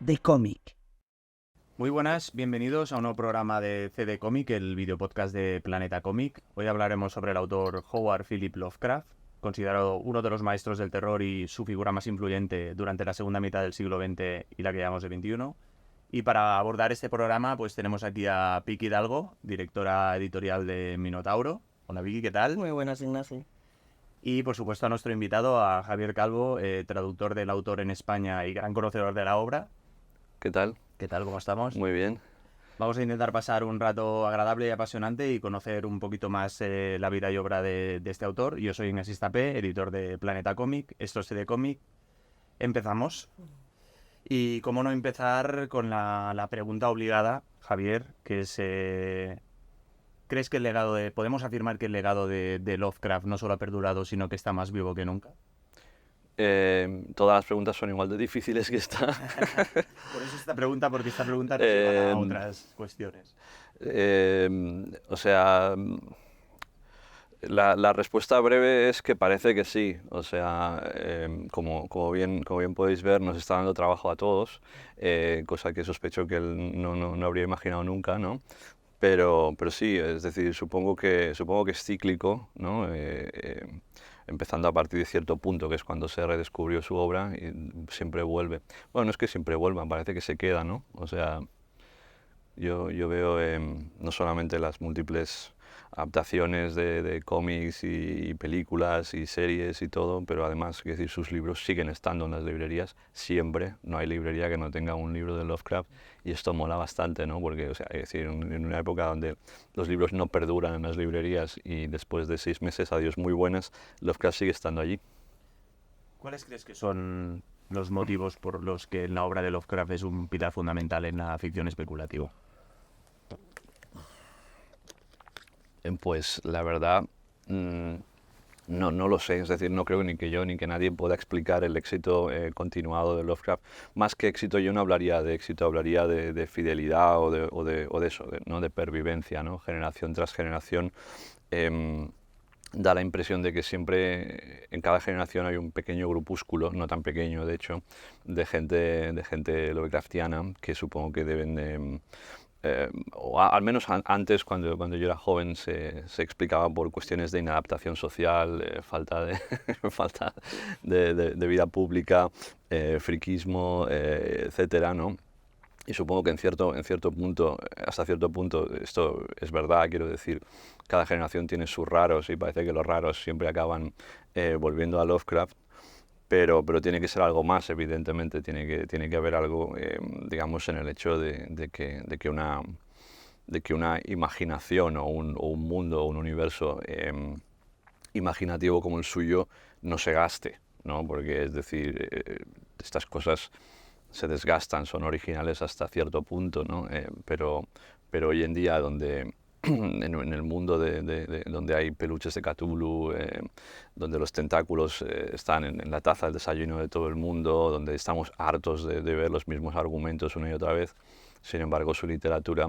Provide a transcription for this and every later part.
de cómic. Muy buenas, bienvenidos a un nuevo programa de CD Comic, el videopodcast de Planeta Cómic. Hoy hablaremos sobre el autor Howard Philip Lovecraft, considerado uno de los maestros del terror y su figura más influyente durante la segunda mitad del siglo XX y la que llamamos del XXI. Y para abordar este programa, pues tenemos aquí a Vicky Hidalgo, directora editorial de Minotauro. Hola Vicky, ¿qué tal? Muy buenas, Ignacio. Y por supuesto a nuestro invitado, a Javier Calvo, traductor del autor en España y gran conocedor de la obra. ¿Qué tal? ¿Qué tal? ¿Cómo estamos? Muy bien. Vamos a intentar pasar un rato agradable y apasionante y conocer un poquito más la vida y obra de este autor. Yo soy Ignacio Istapé, editor de Planeta Cómic. Esto es CD Cómic. Empezamos. Y cómo no empezar con la pregunta obligada, Javier, que es... ¿crees que el legado de... podemos afirmar que el legado de Lovecraft no solo ha perdurado, sino que está más vivo que nunca? Todas las preguntas son igual de difíciles que esta. Por eso esta pregunta, porque esta pregunta nos lleva a otras cuestiones. O sea, la respuesta breve es que parece que sí. O sea, como bien podéis ver, nos está dando trabajo a todos, cosa que sospecho que él no habría imaginado nunca, ¿no? Pero sí, es decir, supongo que es cíclico, ¿no? Empezando a partir de cierto punto, que es cuando se redescubrió su obra, y siempre vuelve. Bueno, no es que siempre vuelva, parece que se queda, ¿no? O sea, yo veo no solamente las múltiples adaptaciones de cómics y películas y series y todo, pero además, quiero decir, sus libros siguen estando en las librerías siempre. No hay librería que no tenga un libro de Lovecraft, y esto mola bastante, ¿no? Porque, o sea, es decir, en una época donde los libros no perduran en las librerías y después de 6 meses, adiós muy buenas, Lovecraft sigue estando allí. ¿Cuáles crees que son los motivos por los que la obra de Lovecraft es un pilar fundamental en la ficción especulativa? Pues la verdad, no lo sé. Es decir, no creo ni que yo ni que nadie pueda explicar el éxito continuado de Lovecraft. Más que éxito, yo no hablaría de éxito, hablaría de fidelidad o de eso, ¿no? De pervivencia, ¿no? Generación tras generación. Da la impresión de que siempre, en cada generación hay un pequeño grupúsculo, no tan pequeño de hecho, de gente Lovecraftiana, que supongo que deben de... o al menos antes, cuando yo era joven, se explicaba por cuestiones de inadaptación social, falta de vida pública, friquismo, etcétera, ¿no? Y supongo que en cierto punto, hasta cierto punto, esto es verdad. Quiero decir, cada generación tiene sus raros y parece que los raros siempre acaban volviendo a Lovecraft, pero tiene que ser algo más, evidentemente. Tiene que haber algo, digamos, en el hecho de que una imaginación o un mundo o un universo imaginativo como el suyo no se gaste, ¿no? Porque, es decir, estas cosas se desgastan, son originales hasta cierto punto, ¿no? Pero hoy en día, donde en el mundo donde hay peluches de Cthulhu, donde los tentáculos están en la taza del desayuno de todo el mundo, donde estamos hartos de ver los mismos argumentos una y otra vez, sin embargo su literatura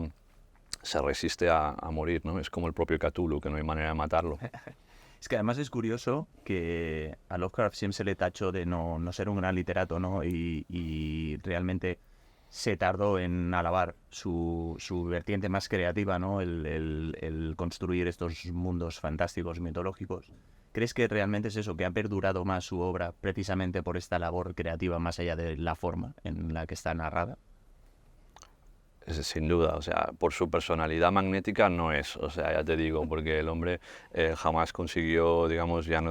se resiste a morir, ¿no? Es como el propio Cthulhu, que no hay manera de matarlo. Es que además es curioso que a Lovecraft siempre se le tachó de no ser un gran literato, ¿no? Y realmente se tardó en alabar su vertiente más creativa, ¿no? El construir estos mundos fantásticos, mitológicos. ¿Crees que realmente es eso, que ha perdurado más su obra precisamente por esta labor creativa más allá de la forma en la que está narrada? Sin duda, o sea, por su personalidad magnética no es, o sea, ya te digo, porque el hombre jamás consiguió, digamos, ya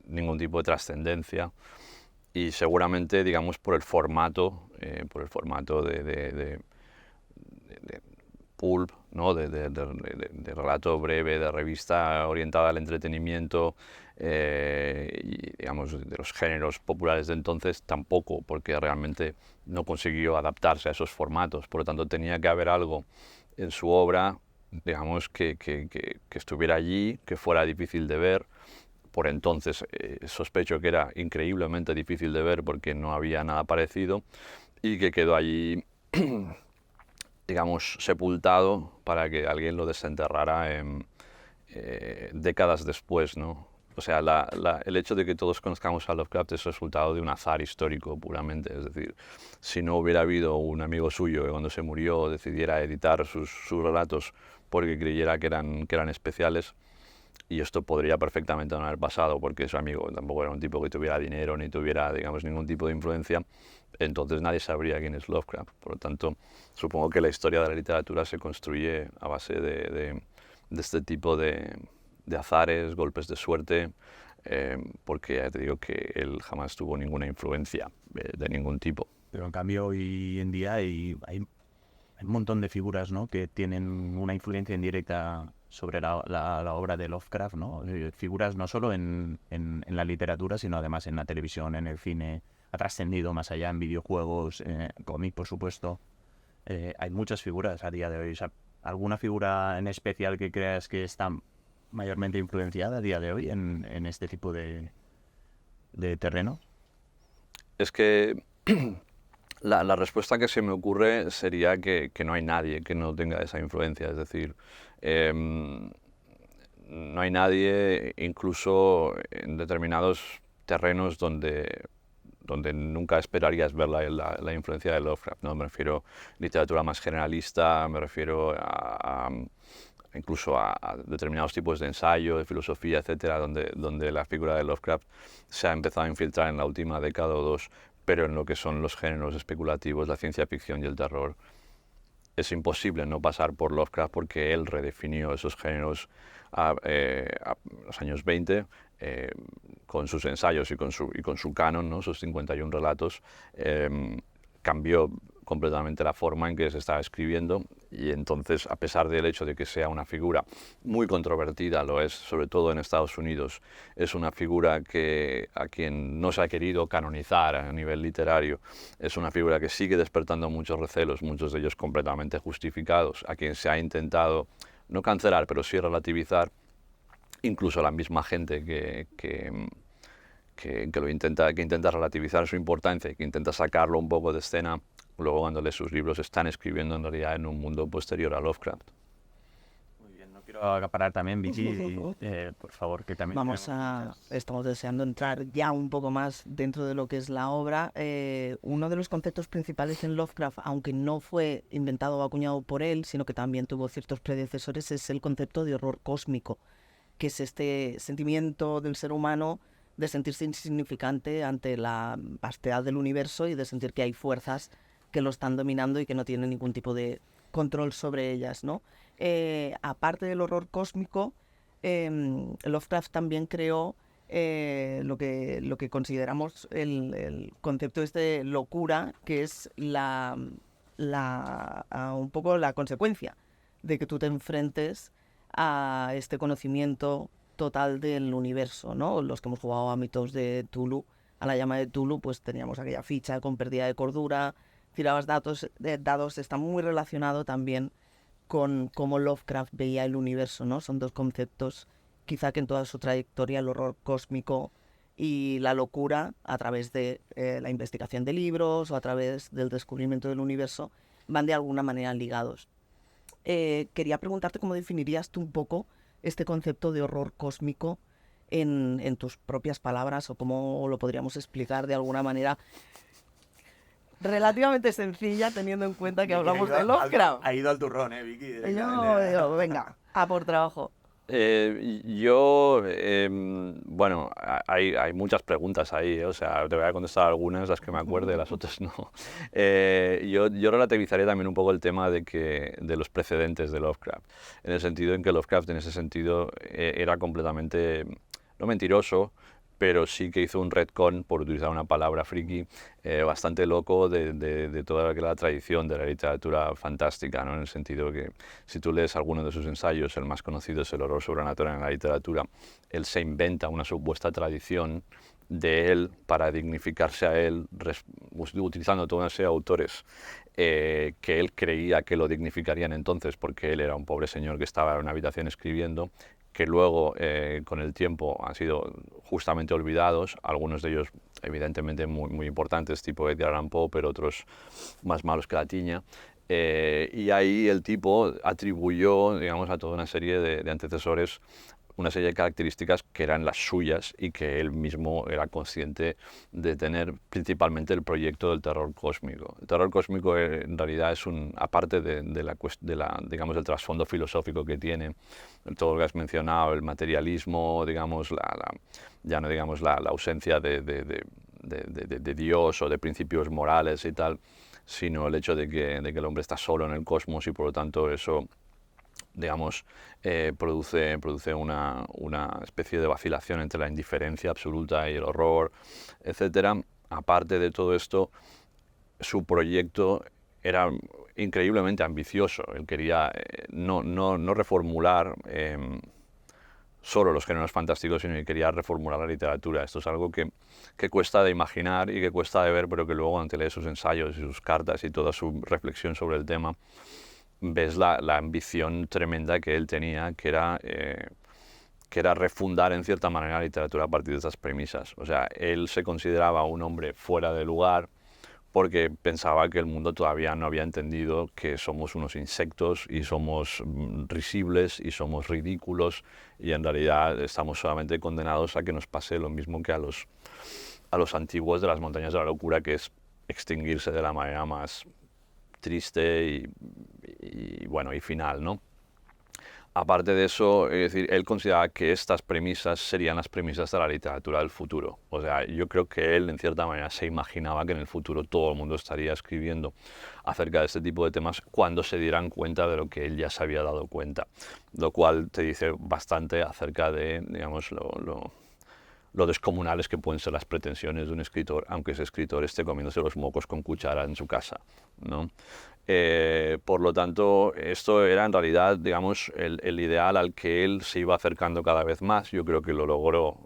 ningún tipo de trascendencia, y seguramente, digamos, por el formato de pulp, ¿no? De relato breve, de revista orientada al entretenimiento, y, digamos, de los géneros populares de entonces, tampoco, porque realmente no consiguió adaptarse a esos formatos. Por lo tanto, tenía que haber algo en su obra, digamos, que estuviera allí, que fuera difícil de ver. Por entonces sospecho que era increíblemente difícil de ver, porque no había nada parecido, y que quedó allí digamos, sepultado para que alguien lo desenterrara décadas después, ¿no? o sea, el hecho de que todos conozcamos a Lovecraft es resultado de un azar histórico puramente. Es decir, si no hubiera habido un amigo suyo que cuando se murió decidiera editar sus relatos porque creyera que eran especiales, y esto podría perfectamente no haber pasado porque su amigo tampoco era un tipo que tuviera dinero ni tuviera, digamos, ningún tipo de influencia, entonces nadie sabría quién es Lovecraft. Por lo tanto, supongo que la historia de la literatura se construye a base de este tipo de azares, golpes de suerte, porque ya te digo que él jamás tuvo ninguna influencia de ningún tipo. Pero en cambio hoy en día hay un montón de figuras, ¿no?, que tienen una influencia indirecta sobre la obra de Lovecraft, ¿no? Figuras no solo en la literatura, sino además en la televisión, en el cine, ha trascendido más allá en videojuegos, cómic, por supuesto. Hay muchas figuras a día de hoy. O sea, ¿alguna figura en especial que creas que está mayormente influenciada a día de hoy en este tipo de terreno? Es que la respuesta que se me ocurre sería que no hay nadie que no tenga esa influencia. Es decir, no hay nadie, incluso en determinados terrenos donde nunca esperarías ver la influencia de Lovecraft, ¿no? Me refiero a literatura más generalista, me refiero incluso a determinados tipos de ensayo, de filosofía, etcétera, donde la figura de Lovecraft se ha empezado a infiltrar en la última década o dos, pero en lo que son los géneros especulativos, la ciencia ficción y el terror, es imposible no pasar por Lovecraft porque él redefinió esos géneros a los años 20 con sus ensayos y con su canon, ¿no? Sus 51 relatos, cambió completamente la forma en que se estaba escribiendo, y entonces, a pesar del hecho de que sea una figura muy controvertida, lo es sobre todo en Estados Unidos, es una figura a quien no se ha querido canonizar a nivel literario, es una figura que sigue despertando muchos recelos, muchos de ellos completamente justificados, a quien se ha intentado no cancelar, pero sí relativizar, incluso la misma gente que intenta relativizar su importancia y que intenta sacarlo un poco de escena, luego cuando lees sus libros están escribiendo en realidad en un mundo posterior a Lovecraft. Muy bien, no quiero acaparar también, Vicky, por favor, que también Estamos deseando entrar ya un poco más dentro de lo que es la obra. Uno de los conceptos principales en Lovecraft, aunque no fue inventado o acuñado por él, sino que también tuvo ciertos predecesores, es el concepto de horror cósmico, que es este sentimiento del ser humano de sentirse insignificante ante la vastedad del universo y de sentir que hay fuerzas que lo están dominando y que no tienen ningún tipo de control sobre ellas, ¿no? Aparte del horror cósmico, Lovecraft también creó lo que consideramos el concepto de locura, que es un poco la consecuencia de que tú te enfrentes a este conocimiento total del universo, ¿no? Los que hemos jugado a mitos de Tulu, a la llama de Tulu, pues teníamos aquella ficha con pérdida de cordura, tirabas dados, está muy relacionado también con cómo Lovecraft veía el universo, ¿no? Son dos conceptos, quizá que en toda su trayectoria, el horror cósmico y la locura, a través de la investigación de libros o a través del descubrimiento del universo, van de alguna manera ligados. Quería preguntarte cómo definirías tú un poco este concepto de horror cósmico en tus propias palabras, o cómo lo podríamos explicar de alguna manera relativamente sencilla, teniendo en cuenta que hablamos de Lovecraft. Ha ido al turrón, Vicky. Yo digo, venga, a por trabajo. Bueno, hay muchas preguntas ahí, o sea, te voy a contestar algunas, las que me acuerde, las otras no. Yo relativizaría también un poco el tema de los precedentes de Lovecraft, en el sentido en que Lovecraft en ese sentido era completamente, no mentiroso, pero sí que hizo un retcon, por utilizar una palabra friki, bastante loco de toda la tradición de la literatura fantástica, ¿no? En el sentido que si tú lees alguno de sus ensayos, el más conocido es El horror sobrenatural en la literatura, él se inventa una supuesta tradición de él para dignificarse a él, utilizando toda una serie de autores que él creía que lo dignificarían entonces, porque él era un pobre señor que estaba en una habitación escribiendo, que luego con el tiempo han sido justamente olvidados, algunos de ellos evidentemente muy, muy importantes, tipo Edgar Allan Poe, pero otros más malos que la tiña. Y ahí el tipo atribuyó, digamos, a toda una serie de antecesores una serie de características que eran las suyas y que él mismo era consciente de tener, principalmente el proyecto del terror cósmico. El terror cósmico en realidad es aparte digamos, del trasfondo filosófico que tiene, todo lo que has mencionado, el materialismo, digamos, ya no digamos la ausencia de Dios o de principios morales y tal, sino el hecho de que el hombre está solo en el cosmos y por lo tanto eso, digamos, produce una especie de vacilación entre la indiferencia absoluta y el horror, etcétera. Aparte de todo esto, su proyecto era increíblemente ambicioso. Él quería no reformular solo los géneros fantásticos, sino que quería reformular la literatura. Esto es algo que cuesta de imaginar y que cuesta de ver, pero que luego ante leer sus ensayos y sus cartas y toda su reflexión sobre el tema, ves la ambición tremenda que él tenía, que era refundar en cierta manera la literatura a partir de estas premisas. O sea, él se consideraba un hombre fuera de lugar porque pensaba que el mundo todavía no había entendido que somos unos insectos y somos risibles y somos ridículos y en realidad estamos solamente condenados a que nos pase lo mismo que a los antiguos de las montañas de la locura, que es extinguirse de la manera más triste y final, ¿no? Aparte de eso, es decir, él consideraba que estas premisas serían las premisas de la literatura del futuro. O sea, yo creo que él, en cierta manera, se imaginaba que en el futuro todo el mundo estaría escribiendo acerca de este tipo de temas cuando se dieran cuenta de lo que él ya se había dado cuenta. Lo cual te dice bastante acerca de, digamos, lo descomunales que pueden ser las pretensiones de un escritor, aunque ese escritor esté comiéndose los mocos con cuchara en su casa, ¿no? Por lo tanto, esto era en realidad, digamos, el ideal al que él se iba acercando cada vez más. Yo creo que lo logró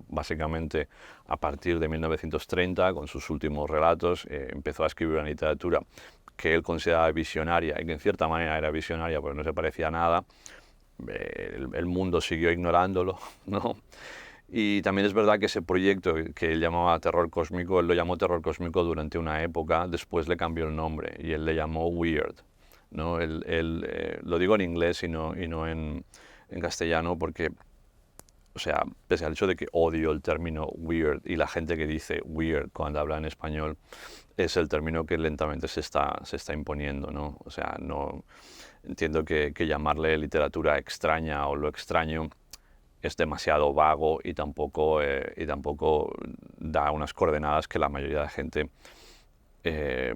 básicamente a partir de 1930, con sus últimos relatos. Empezó a escribir una literatura que él consideraba visionaria y que en cierta manera era visionaria porque no se parecía a nada. El mundo siguió ignorándolo, ¿no? Y también es verdad que ese proyecto que él llamaba Terror Cósmico, él lo llamó Terror Cósmico durante una época, después le cambió el nombre y él le llamó Weird, ¿no? Lo digo en inglés y no en castellano porque, o sea, pese al hecho de que odio el término weird y la gente que dice weird cuando habla en español, es el término que lentamente se está imponiendo, ¿no? O sea, no entiendo que llamarle literatura extraña o lo extraño es demasiado vago y tampoco da unas coordenadas que la mayoría de la gente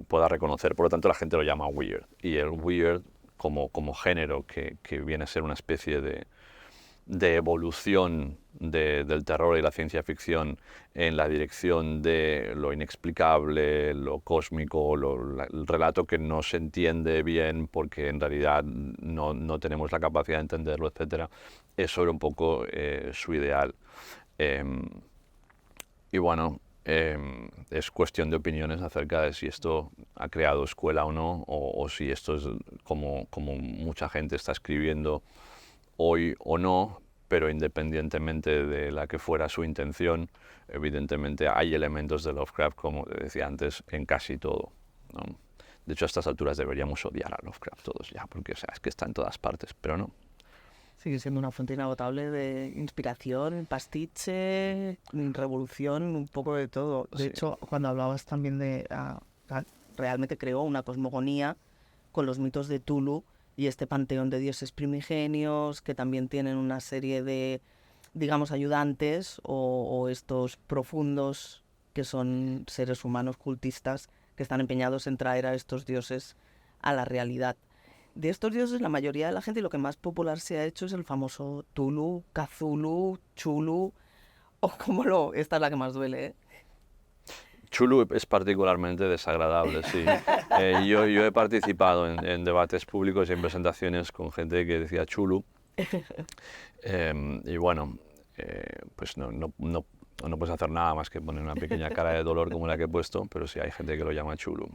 pueda reconocer. Por lo tanto, la gente lo llama weird. Y el weird, como género, que viene a ser una especie de evolución del terror y la ciencia ficción en la dirección de lo inexplicable, lo cósmico, el relato que no se entiende bien porque en realidad no tenemos la capacidad de entenderlo, etc. Eso era un poco su ideal. Y bueno, es cuestión de opiniones acerca de si esto ha creado escuela o no, o si esto es como mucha gente está escribiendo hoy o no, pero independientemente de la que fuera su intención, evidentemente hay elementos de Lovecraft, como decía antes, en casi todo, ¿no? De hecho, a estas alturas deberíamos odiar a Lovecraft todos ya, porque o sea, es que está en todas partes, pero no. Sigue siendo una fuente inagotable de inspiración, pastiche, revolución, un poco de todo. De hecho, cuando hablabas también realmente creó una cosmogonía con los mitos de Tulu y este panteón de dioses primigenios que también tienen una serie de, digamos, ayudantes o estos profundos que son seres humanos cultistas que están empeñados en traer a estos dioses a la realidad. De estos dioses, la mayoría de la gente, y lo que más popular se ha hecho es el famoso Tulu, Cthulhu, Chulu, o esta es la que más duele, ¿eh? Chulu es particularmente desagradable, sí. Yo he participado en debates públicos y en presentaciones con gente que decía Chulu. Y bueno, pues no puedes hacer nada más que poner una pequeña cara de dolor como la que he puesto, pero sí hay gente que lo llama Chulu.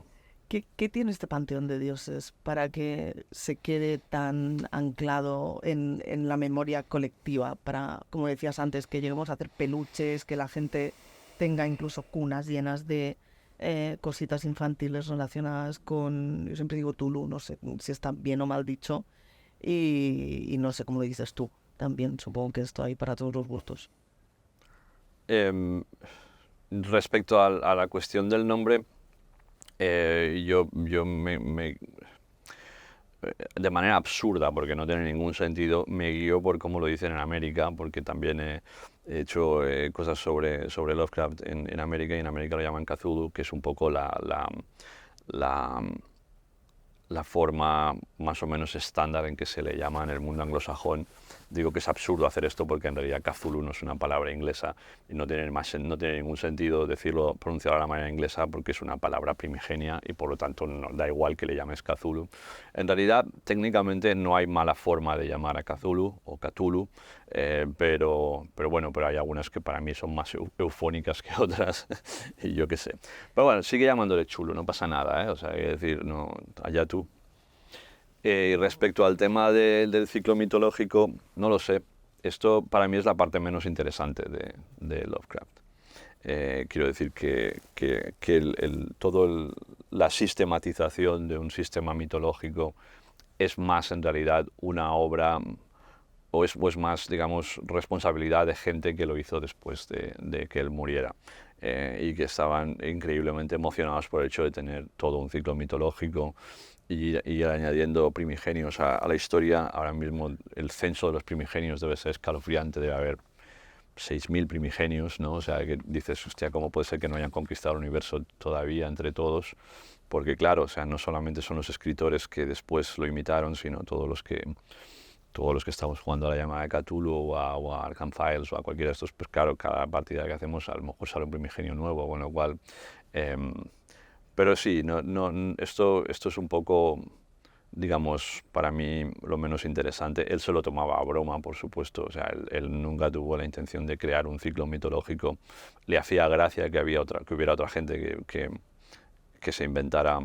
¿Qué tiene este panteón de dioses para que se quede tan anclado en la memoria colectiva? Para, como decías antes, que lleguemos a hacer peluches, que la gente tenga incluso cunas llenas de cositas infantiles relacionadas con, yo siempre digo Tulu, no sé si está bien o mal dicho, y no sé cómo lo dices tú, también supongo que esto hay para todos los gustos. Respecto a la cuestión del nombre, yo de manera absurda, porque no tiene ningún sentido, me guío por cómo lo dicen en América, porque también he hecho cosas sobre Lovecraft en América, y en América lo llaman Cthulhu, que es un poco la forma más o menos estándar en que se le llama en el mundo anglosajón. Digo que es absurdo hacer esto porque en realidad Cthulhu no es una palabra inglesa y no tiene ningún sentido decirlo, pronunciarlo de la manera inglesa, porque es una palabra primigenia y por lo tanto no, da igual que le llames Cthulhu. En realidad, técnicamente no hay mala forma de llamar a Cthulhu o Cthulhu, pero hay algunas que para mí son más eufónicas que otras y yo qué sé. Pero bueno, sigue llamándole chulo, no pasa nada, ¿eh? O sea, hay que decir, no, allá tú. Y respecto al tema del ciclo mitológico, no lo sé. Esto para mí es la parte menos interesante de Lovecraft. Quiero decir que la sistematización de un sistema mitológico es más en realidad una obra o es más, digamos, responsabilidad de gente que lo hizo después de que él muriera. Y que estaban increíblemente emocionados por el hecho de tener todo un ciclo mitológico y ir añadiendo primigenios a la historia. Ahora mismo el censo de los primigenios debe ser escalofriante, debe haber 6.000 primigenios, ¿no? O sea, que dices, hostia, ¿cómo puede ser que no hayan conquistado el universo todavía entre todos? Porque claro, o sea, no solamente son los escritores que después lo imitaron, sino todos los que estamos jugando a la llamada de Cthulhu o a Arkham Files o a cualquiera de estos, pues claro, cada partida que hacemos a lo mejor sale un primigenio nuevo, con lo cual... pero sí, esto es un poco, digamos, para mí lo menos interesante. Él se lo tomaba a broma, por supuesto, o sea, él nunca tuvo la intención de crear un ciclo mitológico. Le hacía gracia que hubiera otra gente que se inventara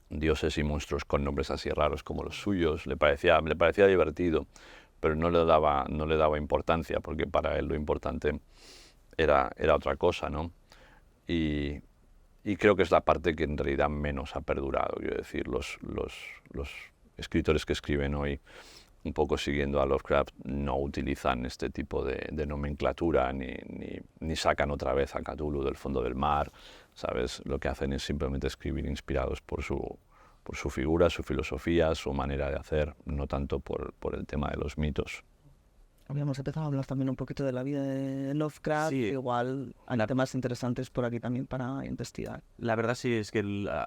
dioses y monstruos con nombres así raros como los suyos. Le parecía divertido, pero no le daba importancia, porque para él lo importante era otra cosa, ¿no? Y creo que es la parte que en realidad menos ha perdurado. Quiero decir, los escritores que escriben hoy, un poco siguiendo a Lovecraft, no utilizan este tipo de nomenclatura ni sacan otra vez a Cthulhu del fondo del mar, ¿sabes? Lo que hacen es simplemente escribir inspirados por su figura, su filosofía, su manera de hacer, no tanto por el tema de los mitos. Habíamos empezado a hablar también un poquito de la vida de Lovecraft, Sí, igual hay temas interesantes por aquí también para investigar. la verdad sí es que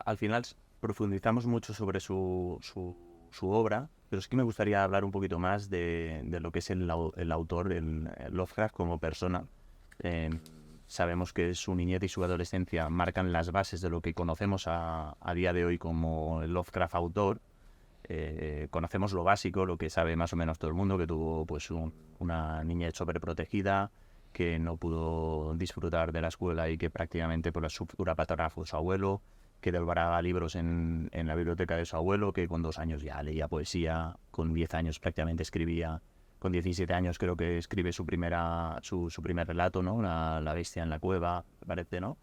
al final profundizamos mucho sobre su obra, pero sí que me gustaría hablar un poquito más de lo que es el autor, el Lovecraft como persona. Sabemos que su niñez y su adolescencia marcan las bases de lo que conocemos a día de hoy como el Lovecraft autor. Conocemos lo básico, lo que sabe más o menos todo el mundo, que tuvo pues una niñez sobreprotegida, que no pudo disfrutar de la escuela y que prácticamente por su figura paterna fue su abuelo, que devoraba libros en la biblioteca de su abuelo, que con 2 años ya leía poesía, con 10 años prácticamente escribía, con 17 años creo que escribe su primer relato, ¿no? La bestia en la cueva, me parece, ¿no?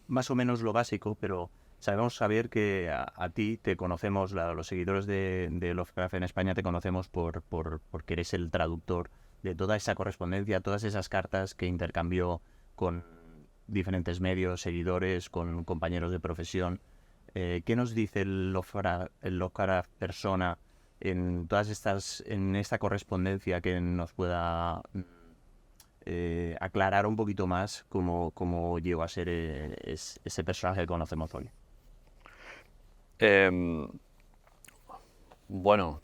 Más o menos lo básico, pero sabemos saber que a ti te conocemos, los seguidores de Lovecraft en España te conocemos porque eres el traductor de toda esa correspondencia, todas esas cartas que intercambió con diferentes medios, seguidores, con compañeros de profesión. ¿Qué nos dice el Lovecraft persona en esta correspondencia que nos pueda aclarar un poquito más cómo llegó a ser ese personaje que conocemos hoy? Bueno,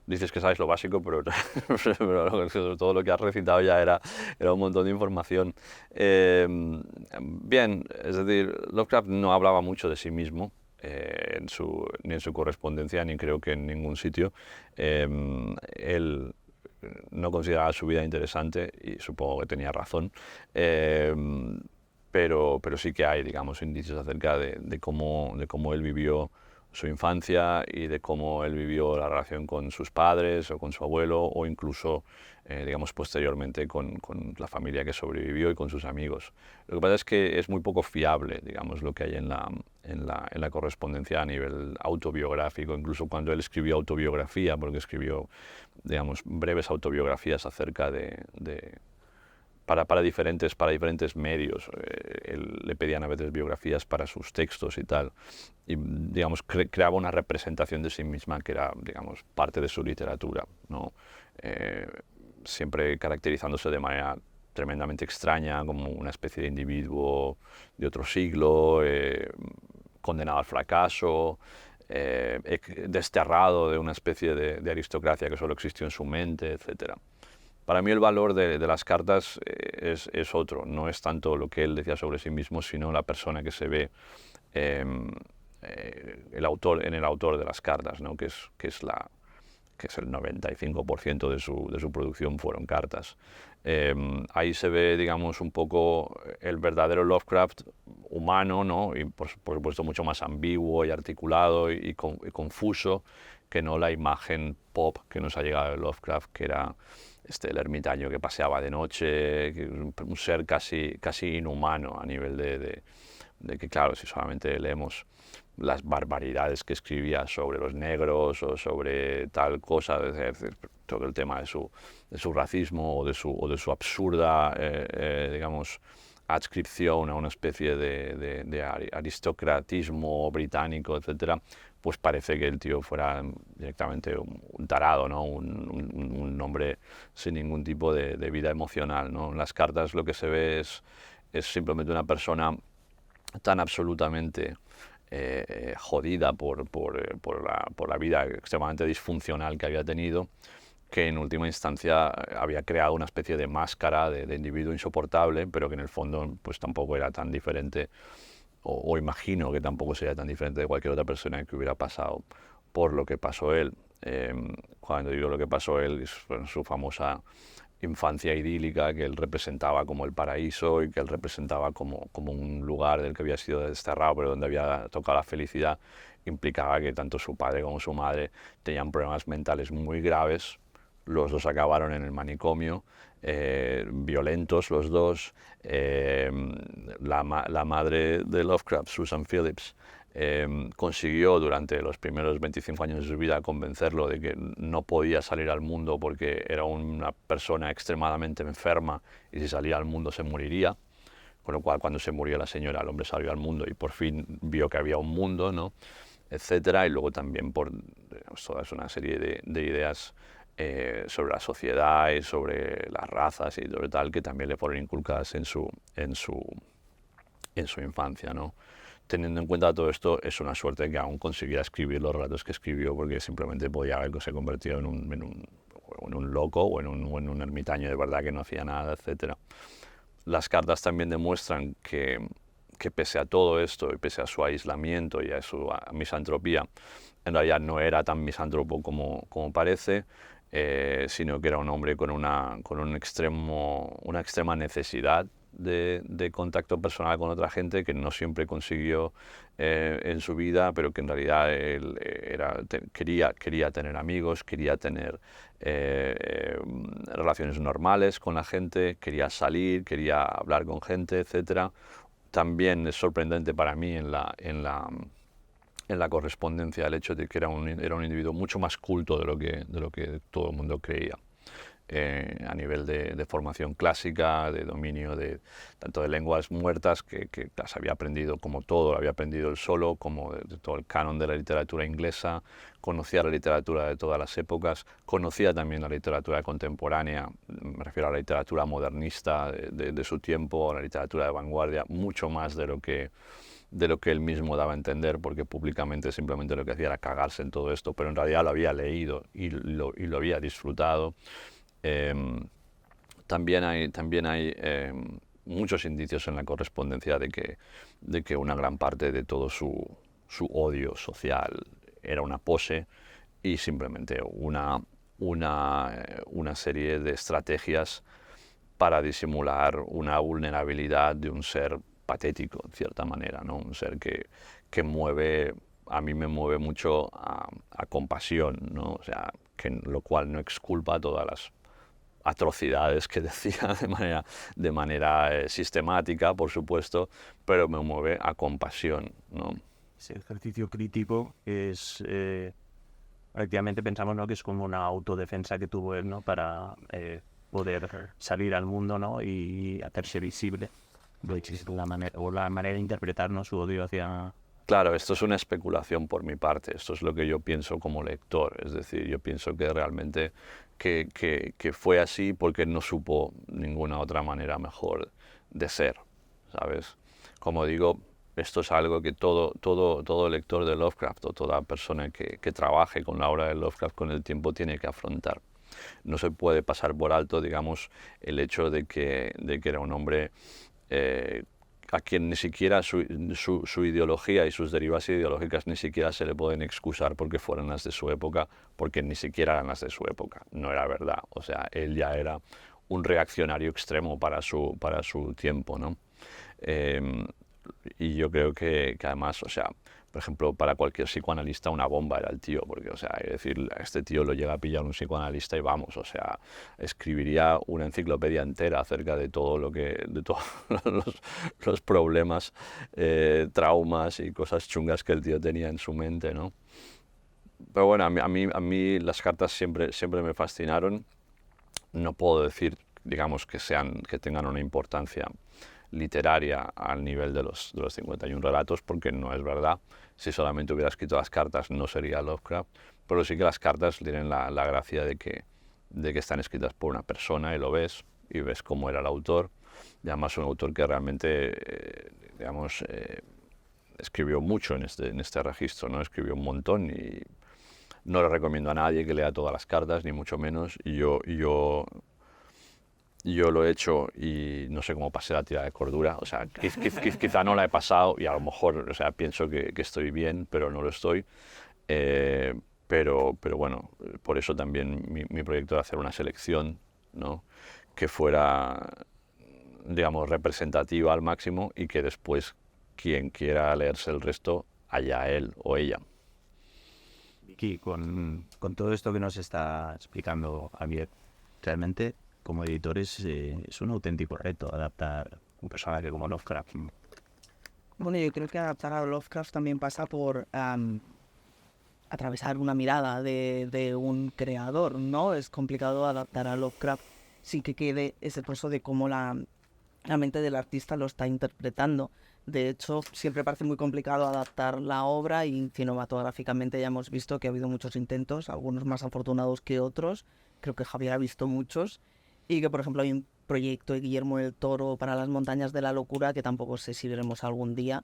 dices que sabes lo básico, pero sobre todo lo que has recitado ya era un montón de información. Bien, es decir, Lovecraft no hablaba mucho de sí mismo, ni en su correspondencia, ni creo que en ningún sitio. Él no consideraba su vida interesante y supongo que tenía razón. Pero sí que hay, digamos, indicios acerca de cómo él vivió su infancia y de cómo él vivió la relación con sus padres o con su abuelo o incluso, digamos, posteriormente con la familia que sobrevivió y con sus amigos. Lo que pasa es que es muy poco fiable, digamos, lo que hay en la correspondencia a nivel autobiográfico, incluso cuando él escribió autobiografía, porque escribió, digamos, breves autobiografías acerca para diferentes medios. Le pedían a veces biografías para sus textos y tal. Y, digamos, creaba una representación de sí misma que era, digamos, parte de su literatura, ¿no? Siempre caracterizándose de manera tremendamente extraña, como una especie de individuo de otro siglo, condenado al fracaso, desterrado de una especie de aristocracia que solo existió en su mente, etc. Para mí el valor de las cartas es otro, no es tanto lo que él decía sobre sí mismo, sino la persona que se ve en el autor de las cartas, ¿no? que es el 95% de su producción fueron cartas. Ahí se ve, digamos, un poco el verdadero Lovecraft humano, ¿no? Y por supuesto mucho más ambiguo y articulado y confuso que no la imagen pop que nos ha llegado de Lovecraft, que era el ermitaño que paseaba de noche, un ser casi inhumano a nivel de que, claro, si solamente leemos las barbaridades que escribía sobre los negros o sobre tal cosa, todo el tema de su racismo o de su absurda, digamos, adscripción a una especie de aristocratismo británico, etcétera, pues parece que el tío fuera directamente un tarado, ¿no? un hombre sin ningún tipo de vida emocional, ¿no? En las cartas lo que se ve es simplemente una persona tan absolutamente jodida por la vida extremadamente disfuncional que había tenido, que en última instancia había creado una especie de máscara de individuo insoportable, pero que en el fondo pues tampoco era tan diferente, o imagino que tampoco sería tan diferente de cualquier otra persona que hubiera pasado por lo que pasó él. Cuando digo lo que pasó él, es su famosa infancia idílica que él representaba como el paraíso y que él representaba como un lugar del que había sido desterrado, pero donde había tocado la felicidad, implicaba que tanto su padre como su madre tenían problemas mentales muy graves. Los dos acabaron en el manicomio, violentos los dos. La madre de Lovecraft, Susan Phillips, consiguió durante los primeros 25 años de su vida convencerlo de que no podía salir al mundo porque era una persona extremadamente enferma y si salía al mundo se moriría. Con lo cual, cuando se murió la señora, el hombre salió al mundo y por fin vio que había un mundo, ¿no? Etcétera. Y luego también por toda una serie de ideas sobre la sociedad y sobre las razas y sobre tal, que también le fueron inculcadas en su infancia, ¿no? Teniendo en cuenta todo esto, es una suerte que aún consiguiera escribir los relatos que escribió, porque simplemente podía haberse convertido en un loco o en un ermitaño de verdad que no hacía nada, etc. Las cartas también demuestran que pese a todo esto y pese a su aislamiento y a su misantropía, en realidad no era tan misántropo como parece, sino que era un hombre con una extrema necesidad de contacto personal con otra gente que no siempre consiguió en su vida, pero que en realidad él quería tener amigos, quería tener relaciones normales con la gente, quería salir, quería hablar con gente, etc. También es sorprendente para mí en la correspondencia el hecho de que era un individuo mucho más culto de lo que todo el mundo creía. A nivel de formación clásica, de dominio tanto de lenguas muertas, que las había aprendido como todo, lo había aprendido él solo, como de todo el canon de la literatura inglesa, conocía la literatura de todas las épocas, conocía también la literatura contemporánea, me refiero a la literatura modernista de su tiempo, la literatura de vanguardia, mucho más de lo que él mismo daba a entender, porque públicamente simplemente lo que hacía era cagarse en todo esto, pero en realidad lo había leído y lo había disfrutado. También hay muchos indicios en la correspondencia de que una gran parte de todo su odio social era una pose y simplemente una serie de estrategias para disimular una vulnerabilidad de un ser patético, en cierta manera, ¿no? Un ser que mueve a mí me mueve mucho a compasión, ¿no? O sea, lo cual no exculpa todas las atrocidades que decía de manera sistemática, por supuesto, pero me mueve a compasión, ¿no? Ese ejercicio crítico es prácticamente pensamos, ¿no?, que es como una autodefensa que tuvo él, ¿no?, para poder salir al mundo, ¿no?, y hacerse visible. Es la manera de interpretar, ¿no?, su odio hacia... Claro, esto es una especulación por mi parte, esto es lo que yo pienso como lector, es decir, yo pienso que realmente que fue así porque no supo ninguna otra manera mejor de ser, ¿sabes? Como digo, esto es algo que todo lector de Lovecraft o toda persona que trabaje con la obra de Lovecraft con el tiempo tiene que afrontar. No se puede pasar por alto, digamos, el hecho de que era un hombre a quien ni siquiera su ideología y sus derivas ideológicas ni siquiera se le pueden excusar porque fueran las de su época, porque ni siquiera eran las de su época, no era verdad. O sea, él ya era un reaccionario extremo para su tiempo, ¿no? Y yo creo que además, o sea, por ejemplo, para cualquier psicoanalista una bomba era el tío, porque, o sea, es decir, a este tío lo llega a pillar un psicoanalista y vamos, o sea, escribiría una enciclopedia entera acerca de todos los problemas, traumas y cosas chungas que el tío tenía en su mente, ¿no? Pero bueno, a mí las cartas siempre me fascinaron. No puedo decir, digamos, que tengan una importancia literaria al nivel de los 51 relatos, porque no es verdad. Si solamente hubiera escrito las cartas no sería Lovecraft, pero sí que las cartas tienen la gracia de que están escritas por una persona y lo ves, y ves cómo era el autor, y además un autor que realmente, digamos, escribió mucho en este registro, ¿no? Escribió un montón y no le recomiendo a nadie que lea todas las cartas, ni mucho menos, y yo lo he hecho y no sé cómo pasé la tirada de cordura, o sea, quizá no la he pasado y a lo mejor, o sea, pienso que estoy bien, pero no lo estoy. Pero bueno, por eso también mi proyecto de hacer una selección, ¿no?, que fuera, digamos, representativa al máximo y que después quien quiera leerse el resto, allá él o ella. Vicky, con todo esto que nos está explicando Javier, realmente como editor es un auténtico reto adaptar un personaje como Lovecraft. Bueno, yo creo que adaptar a Lovecraft también pasa por atravesar una mirada de un creador, ¿no? Es complicado adaptar a Lovecraft sin que quede ese trozo de cómo la mente del artista lo está interpretando. De hecho, siempre parece muy complicado adaptar la obra y cinematográficamente ya hemos visto que ha habido muchos intentos, algunos más afortunados que otros. Creo que Javier ha visto muchos. Y que, por ejemplo, hay un proyecto de Guillermo del Toro para Las Montañas de la Locura, que tampoco sé si veremos algún día,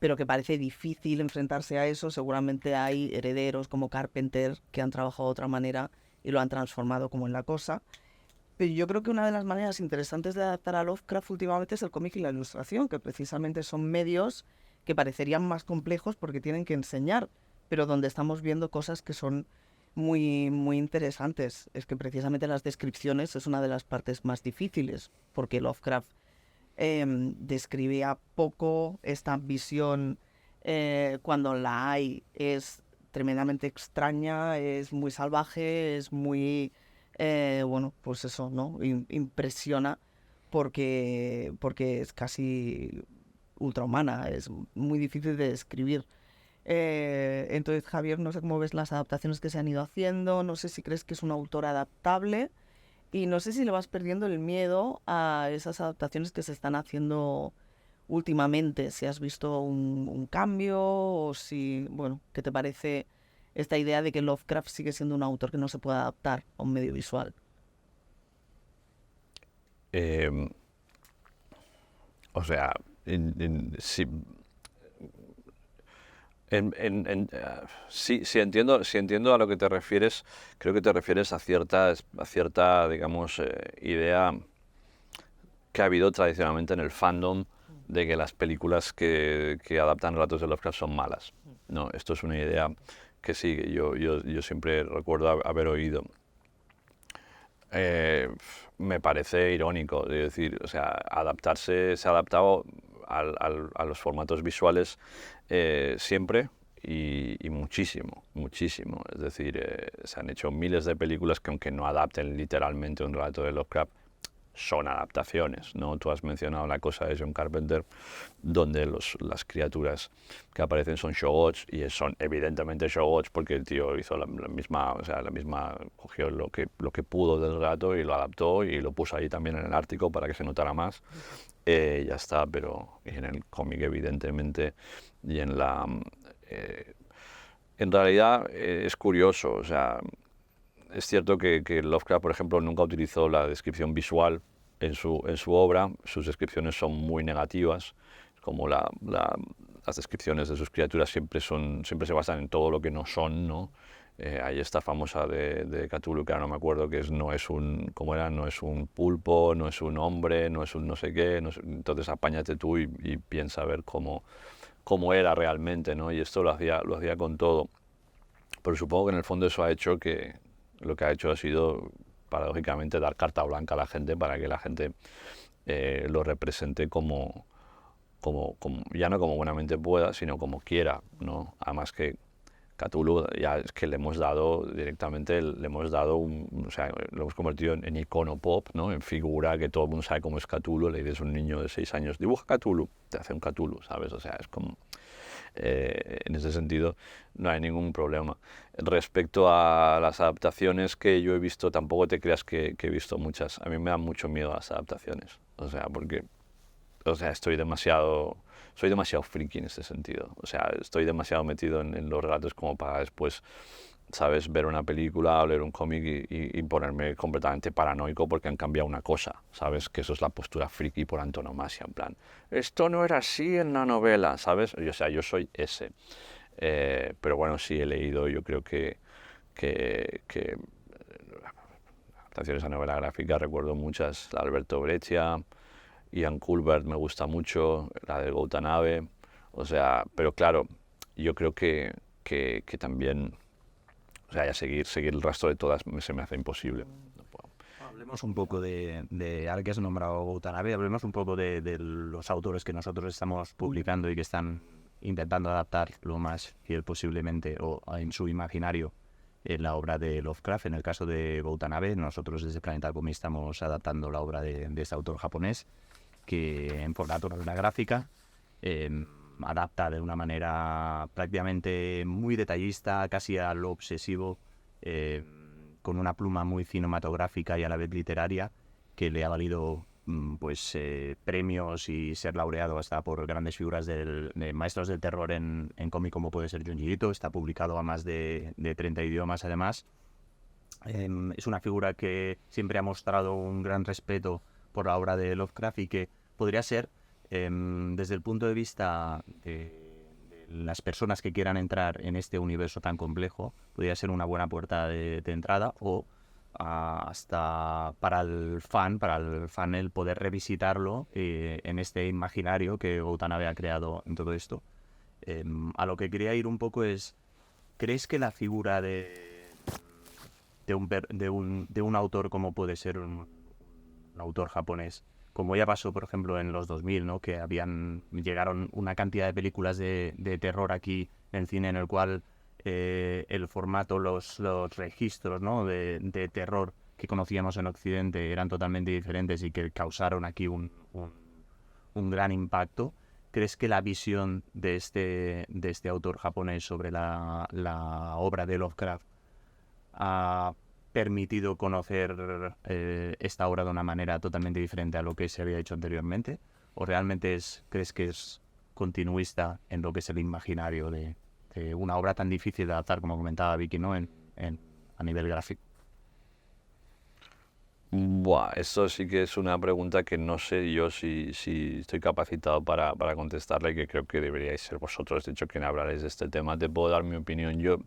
pero que parece difícil enfrentarse a eso. Seguramente hay herederos como Carpenter que han trabajado de otra manera y lo han transformado como en La Cosa. Pero yo creo que una de las maneras interesantes de adaptar a Lovecraft últimamente es el cómic y la ilustración, que precisamente son medios que parecerían más complejos porque tienen que enseñar, pero donde estamos viendo cosas que son muy, muy interesantes. Es que precisamente las descripciones es una de las partes más difíciles, porque Lovecraft describía poco esta visión, cuando la hay es tremendamente extraña, es muy salvaje, es muy, bueno, pues eso, ¿no? Impresiona porque es casi ultrahumana, es muy difícil de describir. Entonces, Javier, no sé cómo ves las adaptaciones que se han ido haciendo, no sé si crees que es un autor adaptable y no sé si le vas perdiendo el miedo a esas adaptaciones que se están haciendo últimamente, si has visto un cambio o si, bueno, ¿qué te parece esta idea de que Lovecraft sigue siendo un autor que no se puede adaptar a un medio visual? O sea, si si entiendo a lo que te refieres, creo que te refieres a cierta digamos, idea que ha habido tradicionalmente en el fandom de que las películas que adaptan relatos de Lovecraft son malas. No, esto es una idea que sí, que yo siempre recuerdo haber oído. Me parece irónico, es decir, o sea, se ha adaptado a los formatos visuales siempre y muchísimo, muchísimo. Es decir, se han hecho miles de películas que aunque no adapten literalmente un relato de Lovecraft, son adaptaciones, ¿no? Tú has mencionado la cosa de John Carpenter, donde las criaturas que aparecen son Shoggoths, y son evidentemente Shoggoths porque el tío hizo la misma, cogió lo que pudo del relato y lo adaptó y lo puso ahí también en el Ártico para que se notara más. Ya está, pero en el cómic evidentemente y en realidad es curioso, o sea, es cierto que Lovecraft, por ejemplo, nunca utilizó la descripción visual en su obra. Sus descripciones son muy negativas, como las descripciones de sus criaturas siempre se basan en todo lo que no son, ¿no? Hay esta famosa de Cthulhu, que ahora no me acuerdo, que no es un pulpo, no es un hombre, no es un no sé qué, entonces apáñate tú y piensa a ver cómo era realmente, ¿no? Y esto lo hacía con todo. Pero supongo que en el fondo eso ha hecho que lo que ha hecho ha sido, paradójicamente, dar carta blanca a la gente para que la gente lo represente ya no como buenamente pueda, sino como quiera, ¿no? Además que Cthulhu ya es que le hemos dado directamente, o sea, lo hemos convertido en icono pop, ¿no? En figura que todo el mundo sabe cómo es Cthulhu. Le dices a un niño de 6 años, dibuja Cthulhu, te hace un Cthulhu, ¿sabes? O sea, es como... en ese sentido no hay ningún problema. Respecto a las adaptaciones que yo he visto, tampoco te creas que he visto muchas. A mí me da mucho miedo las adaptaciones, o sea, porque soy demasiado friki en este sentido. O sea, estoy demasiado metido en los relatos como para después, ¿sabes?, ver una película o leer un cómic y ponerme completamente paranoico porque han cambiado una cosa, ¿sabes? Que eso es la postura friki por antonomasia, en plan, esto no era así en la novela, ¿sabes? O sea, yo soy ese. Pero bueno, sí he leído, yo creo que adaptaciones a novela gráfica, recuerdo muchas, la de Alberto Breccia, Ian Culbert me gusta mucho, la de Watanabe, o sea, pero claro, yo creo que también, o sea, ya seguir el rastro de todas se me hace imposible. No puedo. Hablemos un poco ahora que has nombrado Watanabe, hablemos un poco de los autores que nosotros estamos publicando y que están intentando adaptar lo más fiel posiblemente o en su imaginario en la obra de Lovecraft. En el caso de Watanabe, nosotros desde Planeta Comics estamos adaptando la obra de este autor japonés, que en formato de novela gráfica adapta de una manera prácticamente muy detallista, casi a lo obsesivo, con una pluma muy cinematográfica y a la vez literaria, que le ha valido premios y ser laureado hasta por grandes figuras de maestros del terror en cómic, como puede ser Junji Ito. Está publicado a más de 30 idiomas además. Es una figura que siempre ha mostrado un gran respeto por la obra de Lovecraft y que podría ser, desde el punto de vista de las personas que quieran entrar en este universo tan complejo, podría ser una buena puerta de entrada, o hasta para el fan el poder revisitarlo en este imaginario que Watanabe ha creado en todo esto. A lo que quería ir un poco es, ¿crees que la figura de un autor como puede ser un autor japonés, como ya pasó por ejemplo en los 2000, ¿no?, que llegaron una cantidad de películas de terror aquí en cine en el cual el formato, los registros, ¿no?, de terror que conocíamos en Occidente eran totalmente diferentes y que causaron aquí un gran impacto? ¿Crees que la visión de este autor japonés sobre la obra de Lovecraft ha permitido conocer esta obra de una manera totalmente diferente a lo que se había hecho anteriormente? ¿O realmente crees que es continuista en lo que es el imaginario de una obra tan difícil de adaptar, como comentaba Vicky, ¿no?, a nivel gráfico? Buah, esto sí que es una pregunta que no sé yo si estoy capacitado para contestarla, y que creo que deberíais ser vosotros, de hecho, quien hablaréis de este tema. Te puedo dar mi opinión.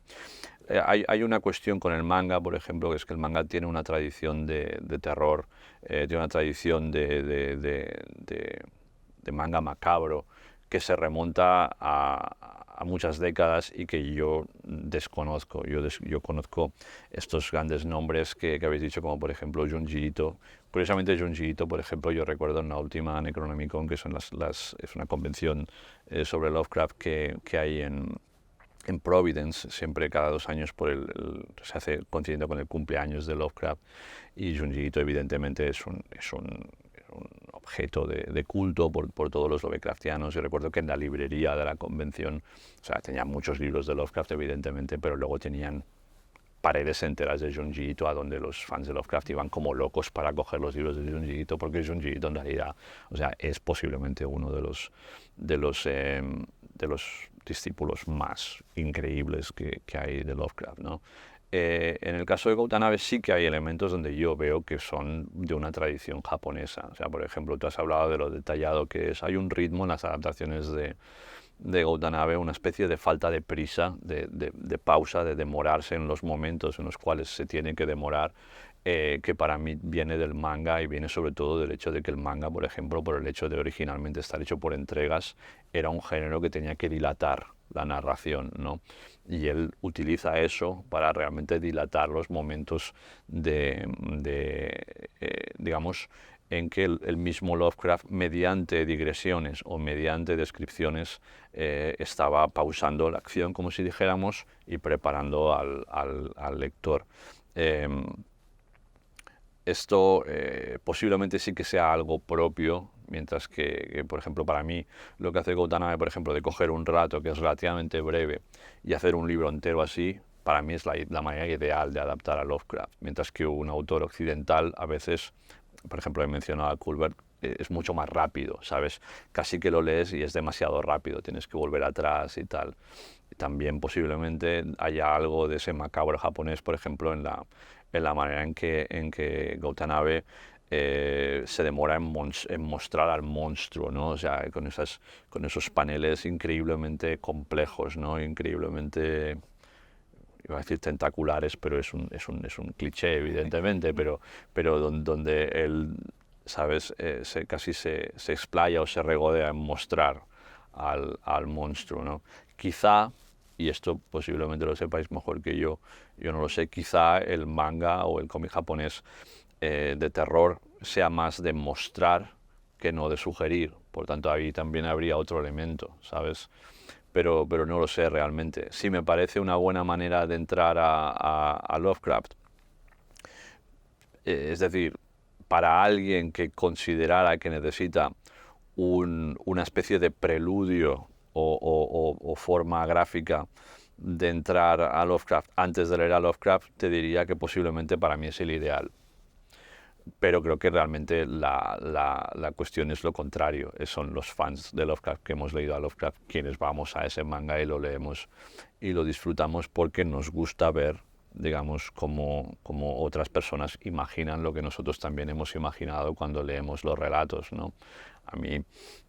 Hay una cuestión con el manga, por ejemplo, que es que el manga tiene una tradición de terror, tiene una tradición de manga macabro que se remonta a muchas décadas y que yo desconozco. Yo conozco estos grandes nombres que habéis dicho, como por ejemplo Junji Ito. Curiosamente, Junji Ito, por ejemplo, yo recuerdo en la última Necronomicon, que son es una convención sobre Lovecraft que hay en en Providence, siempre cada 2 años se hace coincidiendo con el cumpleaños de Lovecraft, y Junji Ito evidentemente es un objeto de culto por todos los Lovecraftianos. Yo recuerdo que en la librería de la convención, o sea, tenían muchos libros de Lovecraft evidentemente, pero luego tenían paredes enteras de Junji Ito, a donde los fans de Lovecraft iban como locos para coger los libros de Junji Ito, porque Junji Ito en realidad, o sea, es posiblemente uno de los discípulos más increíbles que hay de Lovecraft, ¿no? En el caso de Gautanabe sí que hay elementos donde yo veo que son de una tradición japonesa. O sea, por ejemplo, tú has hablado de lo detallado que es. Hay un ritmo en las adaptaciones de Gautanabe, una especie de falta de prisa, de pausa, de demorarse en los momentos en los cuales se tiene que demorar, que para mí viene del manga y viene sobre todo del hecho de que el manga, por ejemplo, por el hecho de originalmente estar hecho por entregas, era un género que tenía que dilatar la narración, ¿no? Y él utiliza eso para realmente dilatar los momentos digamos, en que el mismo Lovecraft, mediante digresiones o mediante descripciones, estaba pausando la acción, como si dijéramos, y preparando al lector. Esto posiblemente sí que sea algo propio, mientras que, por ejemplo, para mí lo que hace Gautanabe, por ejemplo, de coger un relato que es relativamente breve y hacer un libro entero así, para mí es la manera ideal de adaptar a Lovecraft, mientras que un autor occidental a veces, por ejemplo, he mencionado a Culbert, es mucho más rápido, ¿sabes? Casi que lo lees y es demasiado rápido, tienes que volver atrás y tal. También posiblemente haya algo de ese macabro japonés, por ejemplo, en la manera en que Gautanabe se demora en mostrar al monstruo, ¿no? O sea, con esos paneles increíblemente complejos, ¿no? Increíblemente, iba a decir tentaculares, pero es un cliché, evidentemente, pero donde él, ¿sabes? Casi se explaya o se regodea en mostrar al monstruo, ¿no? Quizá, y esto posiblemente lo sepáis mejor que yo no lo sé, quizá el manga o el cómic japonés de terror sea más de mostrar que no de sugerir, por tanto ahí también habría otro elemento, ¿sabes? Pero no lo sé realmente. Sí me parece una buena manera de entrar a Lovecraft. Es decir, para alguien que considerara que necesita una especie de preludio o forma gráfica de entrar a Lovecraft antes de leer a Lovecraft, te diría que posiblemente para mí es el ideal. Pero creo que realmente la cuestión es lo contrario. Son los fans de Lovecraft que hemos leído a Lovecraft quienes vamos a ese manga y lo leemos y lo disfrutamos porque nos gusta ver, digamos, cómo otras personas imaginan lo que nosotros también hemos imaginado cuando leemos los relatos, ¿no? A mí,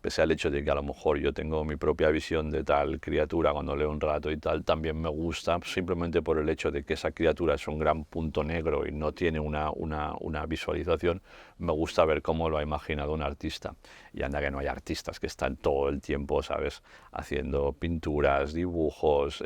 pese al hecho de que a lo mejor yo tengo mi propia visión de tal criatura cuando leo un relato y tal, también me gusta simplemente por el hecho de que esa criatura es un gran punto negro y no tiene una visualización. Me gusta ver cómo lo ha imaginado un artista. Y anda que no hay artistas que están todo el tiempo, ¿sabes?, haciendo pinturas, dibujos,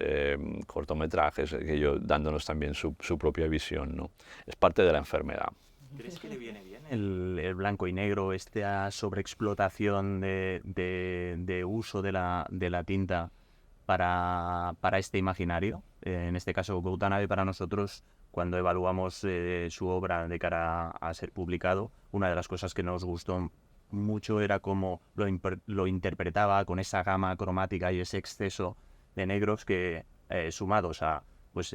cortometrajes, dándonos también su propia visión, ¿no? Es parte de la enfermedad. ¿Crees que le viene bien el blanco y negro, esta sobreexplotación de uso de la tinta para este imaginario? En este caso, Gautanabe, para nosotros, cuando evaluamos su obra de cara a ser publicado, una de las cosas que nos gustó mucho era cómo lo interpretaba con esa gama cromática y ese exceso de negros que, sumados a pues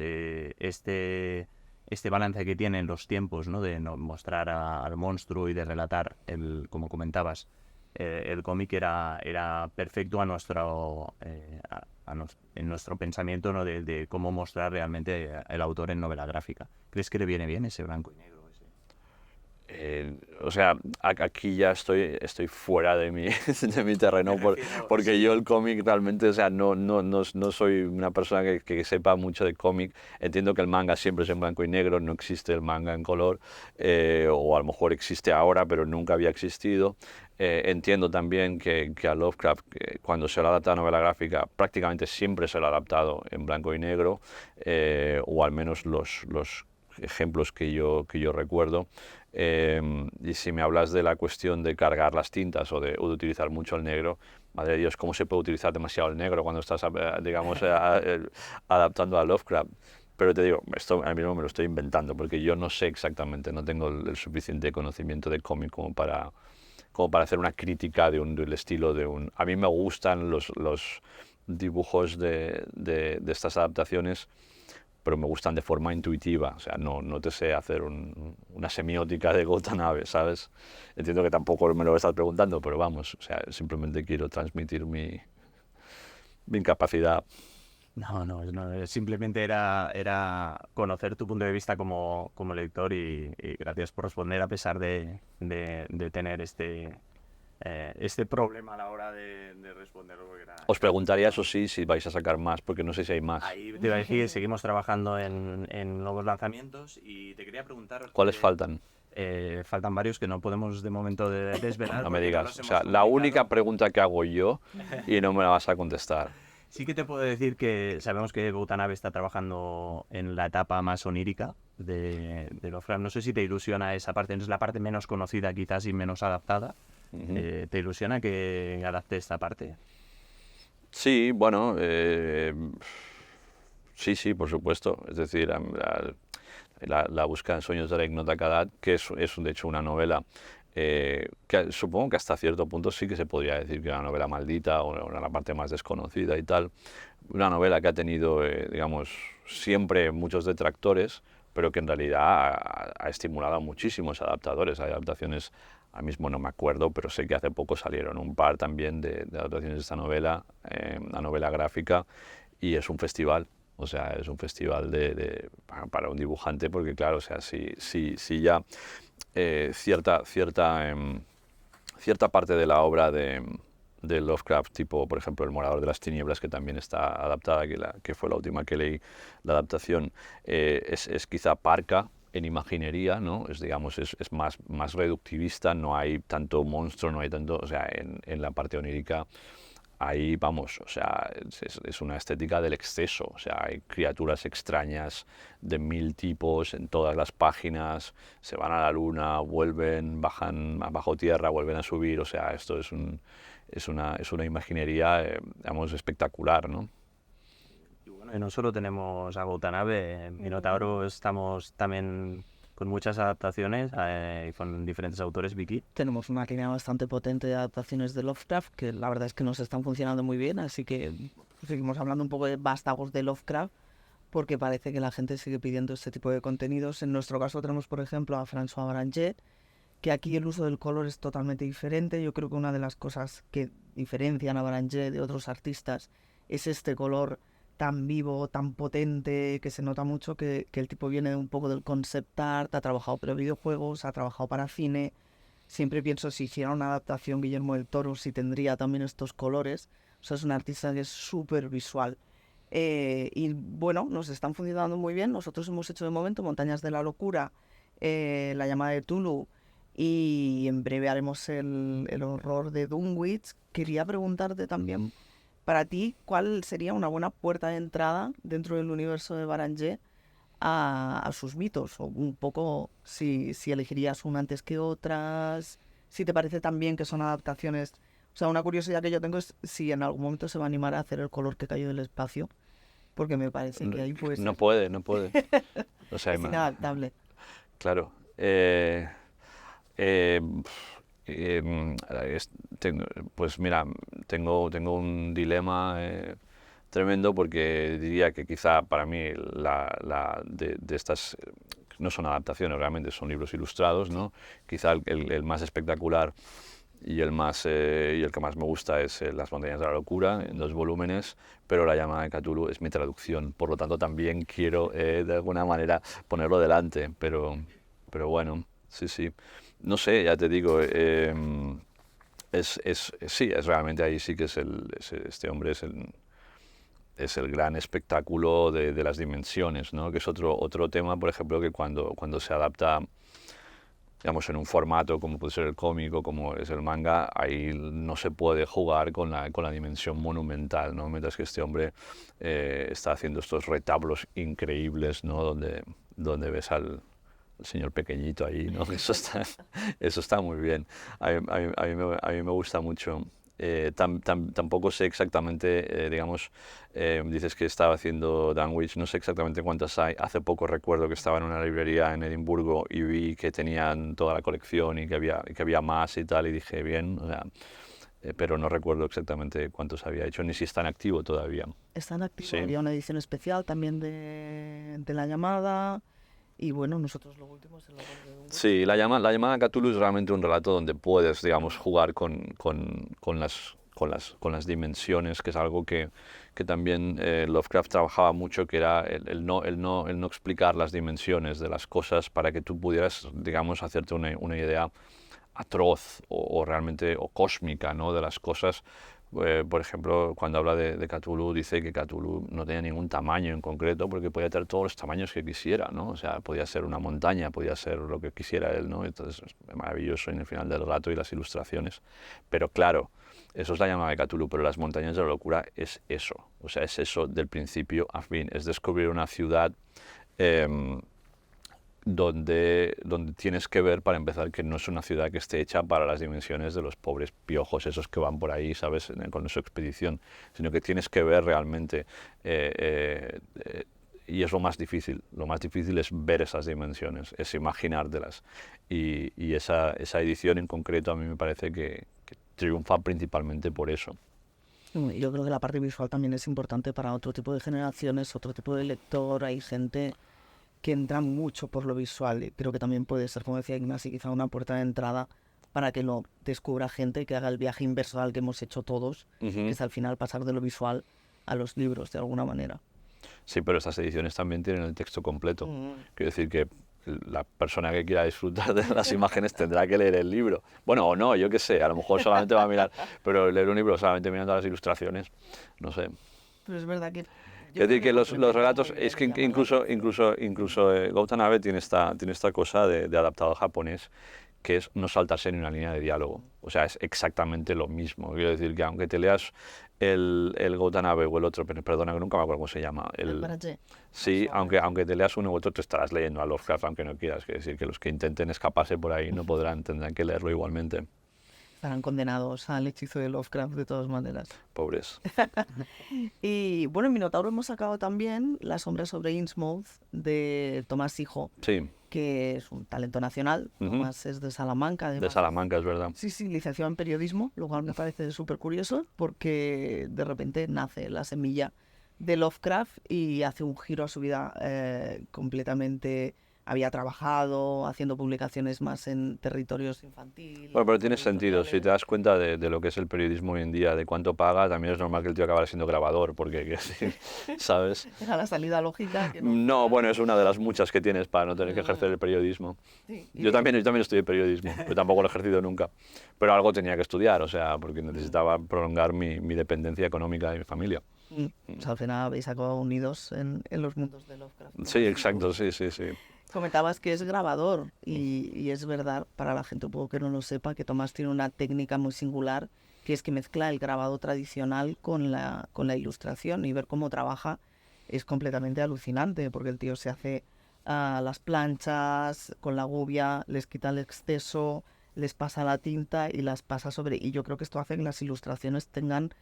este balance que tienen los tiempos, ¿no?, de mostrar al monstruo y de relatar, como comentabas, el cómic era perfecto en nuestro pensamiento, ¿no?, de cómo mostrar realmente el autor en novela gráfica. ¿Crees que le viene bien ese blanco y negro? O sea, aquí ya estoy fuera de mi terreno porque yo el cómic realmente, o sea, no soy una persona que sepa mucho de cómic. Entiendo que el manga siempre es en blanco y negro, no existe el manga en color, o a lo mejor existe ahora, pero nunca había existido. Entiendo también que a Lovecraft, cuando se lo adapta a novela gráfica, prácticamente siempre se lo ha adaptado en blanco y negro, o al menos los ejemplos que yo recuerdo. Y si me hablas de la cuestión de cargar las tintas o de utilizar mucho el negro, madre de Dios, ¿cómo se puede utilizar demasiado el negro cuando estás, digamos, adaptando a Lovecraft? Pero te digo, esto a mí mismo me lo estoy inventando, porque yo no sé exactamente, no tengo el suficiente conocimiento de cómic como para hacer una crítica del estilo de un... A mí me gustan los dibujos de estas adaptaciones, pero me gustan de forma intuitiva, o sea, no te sé hacer una semiótica de Watanabe, ¿sabes? Entiendo que tampoco me lo estás preguntando, pero vamos, o sea, simplemente quiero transmitir mi incapacidad. No, simplemente era conocer tu punto de vista como lector y gracias por responder a pesar de tener este problema a la hora de responderlo. Os preguntaría, eso sí, si vais a sacar más, porque no sé si hay más. Ahí te iba a decir, seguimos trabajando en nuevos lanzamientos y te quería preguntar... ¿Cuáles faltan? Faltan varios que no podemos de momento desvelar. No me porque digas, los o hemos sea, la publicado. única pregunta que hago yo y no me la vas a contestar. Sí que te puedo decir que sabemos que Watanabe está trabajando en la etapa más onírica de Lovecraft. No sé si te ilusiona esa parte, es la parte menos conocida quizás y menos adaptada. ¿Te ilusiona que adapte esta parte? Sí, bueno, sí, por supuesto. Es decir, la búsqueda en sueños de la Ignota Kadat, que es de hecho una novela que supongo que hasta cierto punto sí que se podría decir que era una novela maldita o una la parte más desconocida y tal. Una novela que ha tenido, digamos, siempre muchos detractores, pero que en realidad ha estimulado a muchísimos adaptadores. Hay adaptaciones, ahora mismo no me acuerdo, pero sé que hace poco salieron un par también de adaptaciones de esta novela, una novela gráfica, y es un festival. O sea, es un festival para un dibujante, porque claro, o sea, si ya cierta parte de la obra de Lovecraft, tipo, por ejemplo, El Morador de las Tinieblas, que también está adaptada, que fue la última que leí, la adaptación, es quizá parca en imaginería, ¿no? Digamos, es más reductivista, no hay tanto monstruo, no hay tanto, o sea, en la parte onírica, ahí vamos, o sea, es una estética del exceso, o sea, hay criaturas extrañas de 1000 tipos en todas las páginas, se van a la luna, vuelven, bajan bajo tierra, vuelven a subir, o sea, esto es una imaginería, digamos, espectacular, ¿no? Y bueno, y no solo tenemos a Watanabe, en Minotauro estamos también con muchas adaptaciones y con diferentes autores, Vicky. Tenemos una línea bastante potente de adaptaciones de Lovecraft que la verdad es que nos están funcionando muy bien, así que seguimos hablando un poco de vástagos de Lovecraft porque parece que la gente sigue pidiendo este tipo de contenidos. En nuestro caso tenemos, por ejemplo, a François Baranger, que aquí el uso del color es totalmente diferente. Yo creo que una de las cosas que diferencian a Baranger de otros artistas es este color tan vivo, tan potente, que se nota mucho que el tipo viene un poco del concept art, ha trabajado para videojuegos, ha trabajado para cine. Siempre pienso, si hiciera una adaptación Guillermo del Toro, si tendría también estos colores. O sea, es un artista que es súper visual. Y bueno, nos están funcionando muy bien. Nosotros hemos hecho de momento Montañas de la Locura, La Llamada de Tulu, y en breve haremos el horror de Dunwich. Quería preguntarte también, para ti, ¿cuál sería una buena puerta de entrada dentro del universo de Baranger a sus mitos? O un poco si elegirías una antes que otras, si te parece también que son adaptaciones. O sea, una curiosidad que yo tengo es si en algún momento se va a animar a hacer El color que cayó del espacio, porque me parece que ahí puede ser. No puede. O sea, Es inadaptable. Claro. Pues mira, tengo un dilema tremendo, porque diría que quizá para mí de estas no son adaptaciones, realmente son libros ilustrados, ¿no? Quizá el más espectacular y el que más me gusta es Las Montañas de la Locura, en 2 volúmenes, pero La Llamada de Cthulhu es mi traducción, por lo tanto también quiero de alguna manera ponerlo delante, pero bueno, sí. No sé, ya te digo, sí, es realmente ahí sí que este hombre es el gran espectáculo de las dimensiones, ¿no? Que es otro tema, por ejemplo, que cuando se adapta, digamos, en un formato como puede ser el cómic o como es el manga, ahí no se puede jugar con la dimensión monumental, ¿no? Mientras que este hombre está haciendo estos retablos increíbles, ¿no? Donde donde ves al señor pequeñito ahí, ¿no? Eso está muy bien. A mí me gusta mucho. Tampoco sé exactamente, digamos, dices que estaba haciendo Dunwich, no sé exactamente cuántas hay. Hace poco recuerdo que estaba en una librería en Edimburgo y vi que tenían toda la colección y que había más y tal, y dije, bien, o sea, pero no recuerdo exactamente cuántos había hecho, ni si está en activo todavía. Está en activo, Sí. había una edición especial también de La Llamada, y bueno, nosotros lo último es el labor de Dunwich. Sí, la llamada a Cthulhu es realmente un relato donde puedes, digamos, jugar con las dimensiones, que es algo que también Lovecraft trabajaba mucho, que era el no explicar las dimensiones de las cosas para que tú pudieras, digamos, hacerte una idea atroz o realmente o cósmica, ¿no?, de las cosas. Por ejemplo, cuando habla de Cthulhu, dice que Cthulhu no tenía ningún tamaño en concreto porque podía tener todos los tamaños que quisiera, ¿no? O sea, podía ser una montaña, podía ser lo que quisiera él, ¿no? Entonces, es maravilloso en el final del relato y las ilustraciones. Pero claro, eso es la llamada de Cthulhu, pero las montañas de la locura es eso. O sea, es eso del principio a fin. Es descubrir una ciudad donde tienes que ver, para empezar, que no es una ciudad que esté hecha para las dimensiones de los pobres piojos esos que van por ahí, ¿sabes?, con su expedición, sino que tienes que ver realmente, y es lo más difícil es ver esas dimensiones, es imaginártelas, y esa edición en concreto a mí me parece que triunfa principalmente por eso. Y yo creo que la parte visual también es importante para otro tipo de generaciones, otro tipo de lector. Hay gente que entra mucho por lo visual, y creo que también puede ser, como decía Ignasi, quizá una puerta de entrada para que lo descubra gente que haga el viaje inverso al que hemos hecho todos, que es al final pasar de lo visual a los libros de alguna manera. Sí, pero estas ediciones también tienen el texto completo. Quiero decir que la persona que quiera disfrutar de las imágenes tendrá que leer el libro. Bueno, o no, yo qué sé, a lo mejor solamente va a mirar, pero leer un libro solamente mirando las ilustraciones, no sé. Pero es verdad que... Es decir, que los relatos, es que incluso Gautanabe tiene esta cosa de adaptado al japonés, que es no saltarse ni una línea de diálogo. O sea, es exactamente lo mismo. Quiero decir que aunque te leas el Gautanabe o el otro, perdona, que nunca me acuerdo cómo se llama. Sí, aunque te leas uno u otro, te estarás leyendo a Lovecraft, aunque no quieras. Quiero decir que los que intenten escaparse por ahí no podrán, tendrán que leerlo igualmente. Estarán condenados al hechizo de Lovecraft de todas maneras. Pobres. Y bueno, en Minotauro hemos sacado también La sombra sobre Innsmouth de Tomás Hijo, Sí. que es un talento nacional. Tomás es de Salamanca. Además. De Salamanca, es verdad. Sí, licenciado en periodismo, lo cual me parece súper curioso porque de repente nace la semilla de Lovecraft y hace un giro a su vida completamente. Había trabajado haciendo publicaciones más en territorios infantiles. Bueno, pero tiene sentido. Si te das cuenta de lo que es el periodismo hoy en día, de cuánto paga, también es normal que el tío acabara siendo grabador, porque, ¿sabes? Era la salida lógica. Que no, bueno, es una de las muchas que tienes para no tener que ejercer el periodismo. Sí, yo también estudié periodismo, pero tampoco lo he ejercido nunca. Pero algo tenía que estudiar, o sea, porque necesitaba prolongar mi dependencia económica de mi familia. O sea, al final habéis acabado unidos en los mundos de Lovecraft. Sí, exacto, sí. Comentabas que es grabador y es verdad, para la gente un poco que no lo sepa, que Tomás tiene una técnica muy singular, que es que mezcla el grabado tradicional con la ilustración, y ver cómo trabaja es completamente alucinante, porque el tío se hace las planchas con la gubia, les quita el exceso, les pasa la tinta y las pasa sobre... Y yo creo que esto hace que las ilustraciones tengan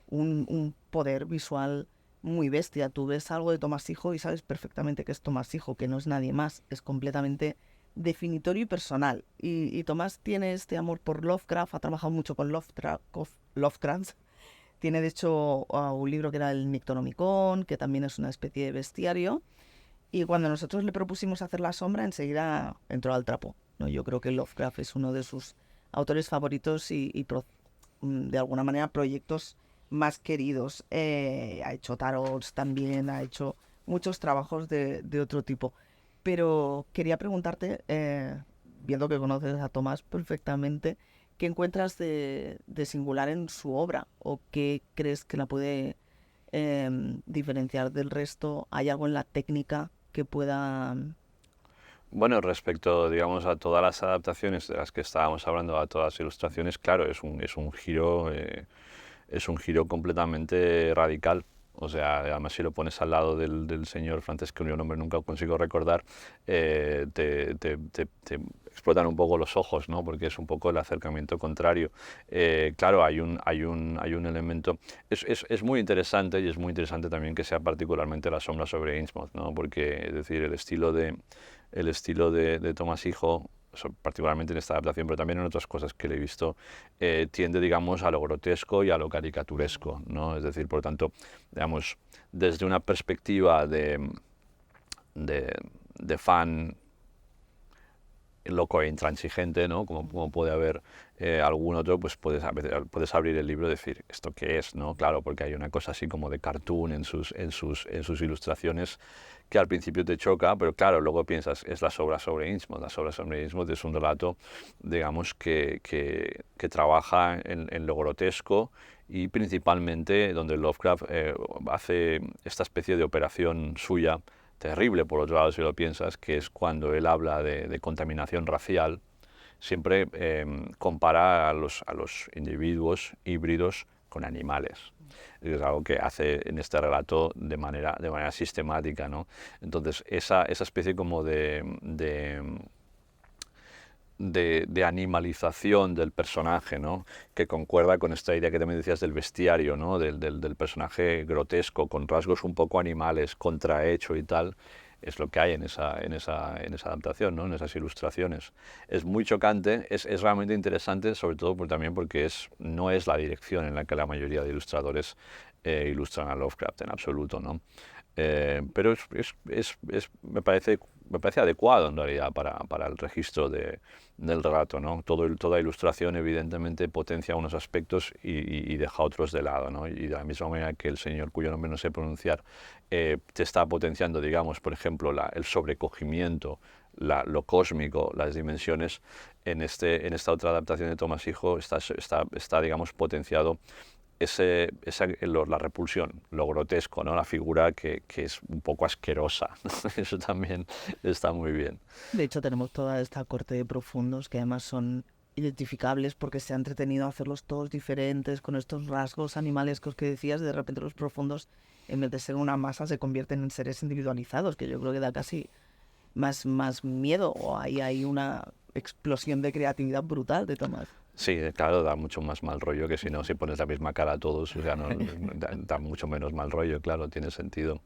un poder visual muy bestia. Tú ves algo de Tomás Hijo y sabes perfectamente que es Tomás Hijo, que no es nadie más, es completamente definitorio y personal. Y Tomás tiene este amor por Lovecraft, ha trabajado mucho con Lovecraft. Tiene de hecho un libro que era el Necronomicon, que también es una especie de bestiario, y cuando nosotros le propusimos hacer La sombra, enseguida entró al trapo, ¿no? Yo creo que Lovecraft es uno de sus autores favoritos y de alguna manera proyectos más queridos. Ha hecho tarots también, ha hecho muchos trabajos de otro tipo. Pero quería preguntarte, viendo que conoces a Tomás perfectamente, ¿qué encuentras de singular en su obra? ¿O qué crees que la puede diferenciar del resto? ¿Hay algo en la técnica que pueda...? Bueno, respecto, digamos, a todas las adaptaciones de las que estábamos hablando, a todas las ilustraciones, claro, es un giro completamente radical. O sea, además si lo pones al lado del señor francés, que un nombre nunca consigo recordar, te explotan un poco los ojos, ¿no? Porque es un poco el acercamiento contrario. Claro, hay un elemento... Es muy interesante, y es muy interesante también que sea particularmente La sombra sobre Innsmouth, ¿no? Porque, es decir, el estilo de Tomás Hijo, particularmente en esta adaptación, pero también en otras cosas que le he visto, tiende, digamos, a lo grotesco y a lo caricaturesco, ¿no? Es decir, por lo tanto, digamos, desde una perspectiva de fan loco e intransigente, ¿no? Como puede haber algún otro, pues puedes abrir el libro y decir, ¿esto qué es? ¿No? Claro, porque hay una cosa así como de cartoon en sus ilustraciones que al principio te choca, pero claro, luego piensas, es la obra sobre Innsmouth. La obra sobre Innsmouth es un relato, digamos, que trabaja en lo grotesco y principalmente donde Lovecraft hace esta especie de operación suya, terrible por otro lado si lo piensas, que es cuando él habla de contaminación racial, siempre compara a los individuos híbridos con animales. Es algo que hace en este relato de manera sistemática, ¿no? Entonces, esa especie como de animalización del personaje, ¿no? Que concuerda con esta idea que también decías del bestiario, ¿no? Del personaje grotesco, con rasgos un poco animales, contrahecho y tal, es lo que hay en esa adaptación, ¿no? En esas ilustraciones. Es muy chocante, es realmente interesante, sobre todo también porque no es la dirección en la que la mayoría de ilustradores ilustran a Lovecraft en absoluto, ¿no? Pero me parece adecuado en realidad para el registro del relato, ¿no? Toda ilustración evidentemente potencia unos aspectos y deja otros de lado, ¿no? Y de la misma manera que el señor cuyo nombre no sé pronunciar te está potenciando, digamos, por ejemplo, el sobrecogimiento, lo cósmico, las dimensiones, en esta otra adaptación de Tomás Hijo está digamos, potenciado la repulsión, lo grotesco, ¿no? La figura que es un poco asquerosa. Eso también está muy bien. De hecho, tenemos toda esta corte de profundos que además son identificables porque se ha entretenido a hacerlos todos diferentes, con estos rasgos animalescos que decías. De repente los profundos, en vez de ser una masa, se convierten en seres individualizados, que yo creo que da casi más miedo, o ahí hay una explosión de creatividad brutal de Tomás. Sí, claro, da mucho más mal rollo que si pones la misma cara a todos, o sea, da mucho menos mal rollo, claro, tiene sentido.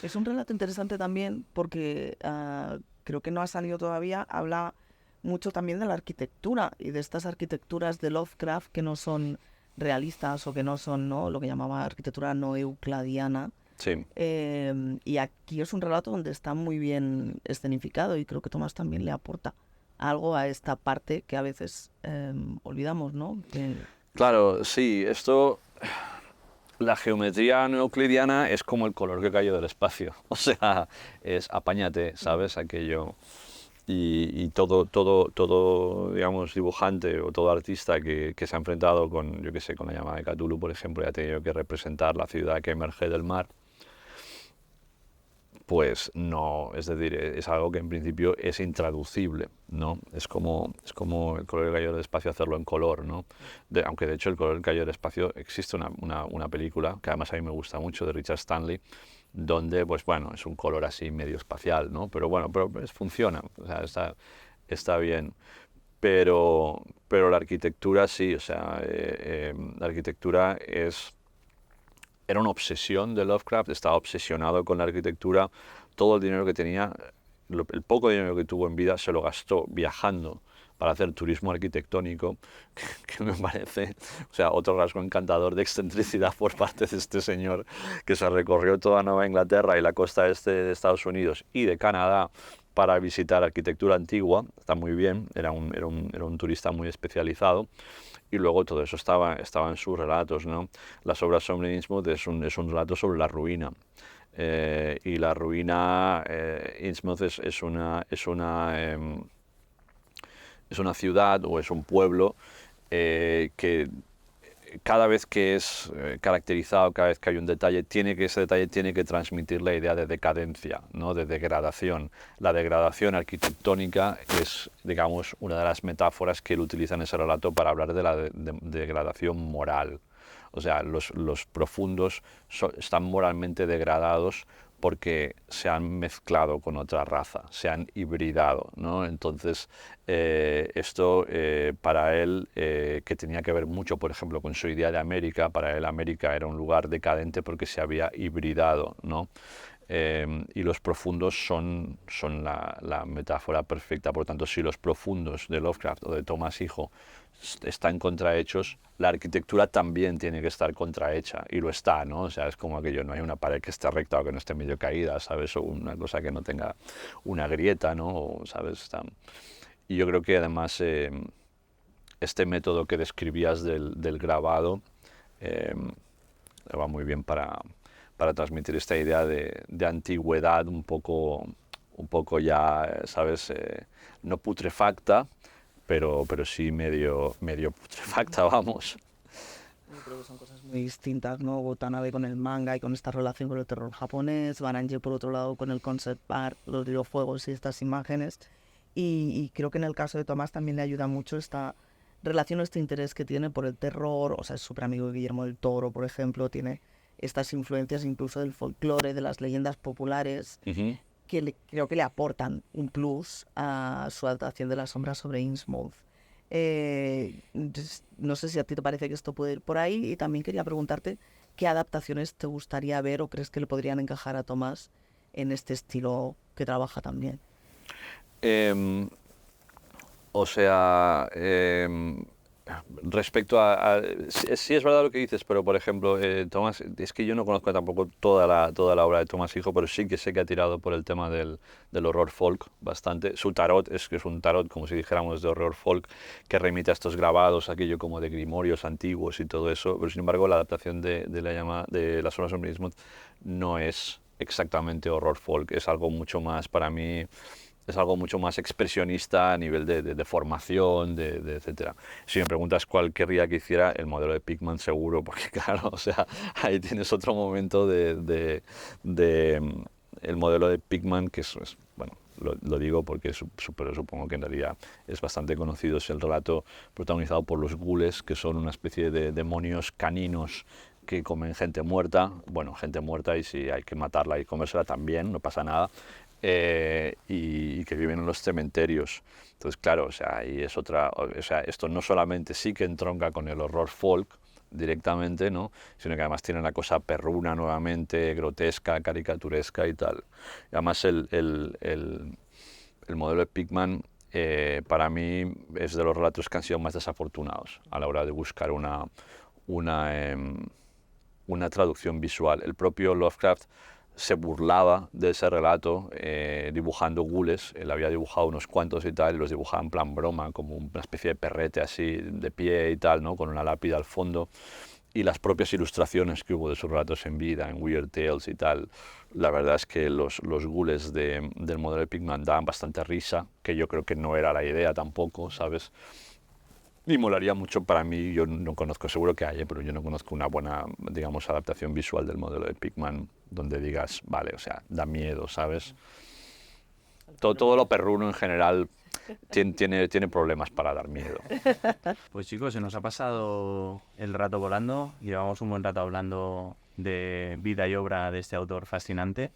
Es un relato interesante también porque creo que no ha salido todavía. Habla mucho también de la arquitectura y de estas arquitecturas de Lovecraft que no son realistas o que no son, ¿no?, lo que llamaba arquitectura no euclidiana. Sí. Y aquí es un relato donde está muy bien escenificado y creo que Tomás también le aporta algo a esta parte que a veces olvidamos, ¿no? Claro, sí, la geometría no euclidiana es como el color que cayó del espacio, o sea, es apáñate, ¿sabes? Aquello. Y todo, digamos, dibujante o todo artista que se ha enfrentado con, yo qué sé, con la llamada de Cthulhu, por ejemplo, y ha tenido que representar la ciudad que emerge del mar, pues no, es decir, es algo que en principio es intraducible, ¿no? Es como el color del cayó del espacio hacerlo en color, ¿no? Aunque de hecho el color del cayó del espacio existe una película que además a mí me gusta mucho, de Richard Stanley, donde, pues bueno, es un color así medio espacial, ¿no? Pero bueno, funciona, o sea, está bien. Pero la arquitectura sí, o sea, la arquitectura era una obsesión de Lovecraft, estaba obsesionado con la arquitectura. Todo el dinero que tenía, el poco dinero que tuvo en vida, se lo gastó viajando para hacer turismo arquitectónico, que me parece, o sea, otro rasgo encantador de excentricidad por parte de este señor, que se recorrió toda Nueva Inglaterra y la costa este de Estados Unidos y de Canadá para visitar arquitectura antigua. Está muy bien, era un turista muy especializado. Y luego todo eso estaba en sus relatos, ¿no? Las obras sobre Innsmouth es un relato sobre la ruina. Y la ruina, Innsmouth es una ciudad o es un pueblo que cada vez que es caracterizado, cada vez que hay un detalle, ese detalle tiene que transmitir la idea de decadencia, ¿no? De degradación. La degradación arquitectónica es, digamos, una de las metáforas que él utiliza en ese relato para hablar de la degradación moral. O sea, los profundos están moralmente degradados porque se han mezclado con otra raza, se han hibridado, ¿no? Entonces, esto para él, que tenía que ver mucho, por ejemplo, con su idea de América, para él América era un lugar decadente porque se había hibridado, ¿no? Y los profundos son la metáfora perfecta. Por lo tanto, si los profundos de Lovecraft o de Tomás Hijo están contrahechos, la arquitectura también tiene que estar contrahecha, y lo está, ¿no? O sea, es como aquello, no hay una pared que esté recta o que no esté medio caída, ¿sabes? O una cosa que no tenga una grieta, ¿no? O, ¿sabes? Y yo creo que además este método que describías del grabado va muy bien para transmitir esta idea de antigüedad un poco ya, ¿sabes? No putrefacta, pero sí medio putrefacta, vamos. Yo creo que son cosas muy distintas, ¿no? Watanabe con el manga y con esta relación con el terror japonés, Baranje por otro lado con el concept art, los videojuegos y estas imágenes. Y creo que en el caso de Tomás también le ayuda mucho esta relación, este interés que tiene por el terror. O sea, es súper amigo de Guillermo del Toro, por ejemplo, tiene estas influencias incluso del folclore, de las leyendas populares, que creo que le aportan un plus a su adaptación de La sombra sobre Innsmouth. Entonces, no sé si a ti te parece que esto puede ir por ahí, y también quería preguntarte qué adaptaciones te gustaría ver o crees que le podrían encajar a Tomás en este estilo que trabaja también. O sea, respecto a sí es verdad lo que dices, pero por ejemplo, Tomás, es que yo no conozco tampoco toda la obra de Tomás Hijo, pero sí que sé que ha tirado por el tema del horror folk bastante. Su tarot es un tarot, como si dijéramos, de horror folk, que remite a estos grabados, aquello como de grimorios antiguos y todo eso, pero sin embargo la adaptación de La sombra sobre Innsmouth no es exactamente horror folk, es algo mucho más, para mí, es algo mucho más expresionista a nivel de formación, etcétera. Si me preguntas cuál querría que hiciera, el modelo de Pickman seguro, porque claro, o sea, ahí tienes otro momento el modelo de Pickman, que es bueno, lo digo porque pero supongo que en realidad es bastante conocido, es el relato protagonizado por los gules, que son una especie de demonios caninos que comen gente muerta, bueno, gente muerta, y si hay que matarla y comérsela también, no pasa nada. Y que viven en los cementerios. Entonces, claro, o sea, ahí es otra, o sea, esto no solamente sí que entronca con el horror folk directamente, ¿no? Sino que además tiene la cosa perruna nuevamente, grotesca, caricaturesca y tal. Y además el modelo de Pickman para mí es de los relatos que han sido más desafortunados a la hora de buscar una traducción visual. El propio Lovecraft se burlaba de ese relato dibujando gules. Él había dibujado unos cuantos y tal, y los dibujaba en plan broma, como una especie de perrete así de pie y tal, ¿no? Con una lápida al fondo. Y las propias ilustraciones que hubo de sus relatos en vida, en Weird Tales y tal, la verdad es que los gules del modelo de Pickman daban bastante risa, que yo creo que no era la idea tampoco, ¿sabes? Y molaría mucho para mí, yo no conozco, seguro que hay, pero yo no conozco una buena, digamos, adaptación visual del modelo de Pickman donde digas, vale, o sea, da miedo, ¿sabes? Todo lo perruno en general tiene problemas para dar miedo. Pues chicos, se nos ha pasado el rato volando. Llevamos un buen rato hablando de vida y obra de este autor fascinante.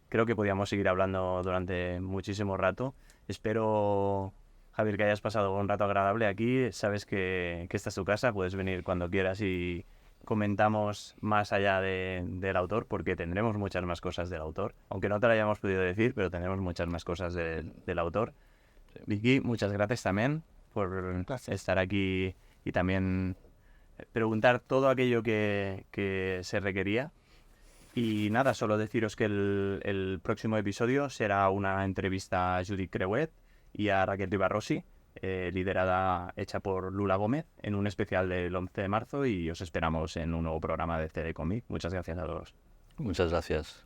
Creo que podíamos seguir hablando durante muchísimo rato. Espero, Javier, que hayas pasado un rato agradable aquí. Sabes que esta es tu casa, puedes venir cuando quieras y comentamos más allá del autor, porque tendremos muchas más cosas del autor. Aunque no te lo hayamos podido decir, pero tendremos muchas más cosas del autor. Vicky, muchas gracias también por estar aquí y también preguntar todo aquello que se requería. Y nada, solo deciros que el próximo episodio será una entrevista a Judith Creuet y a Raquel Ribarrosi, hecha por Lula Gómez, en un especial del 11 de marzo, y os esperamos en un nuevo programa de CD Comic. Muchas gracias a todos. Muchas gracias.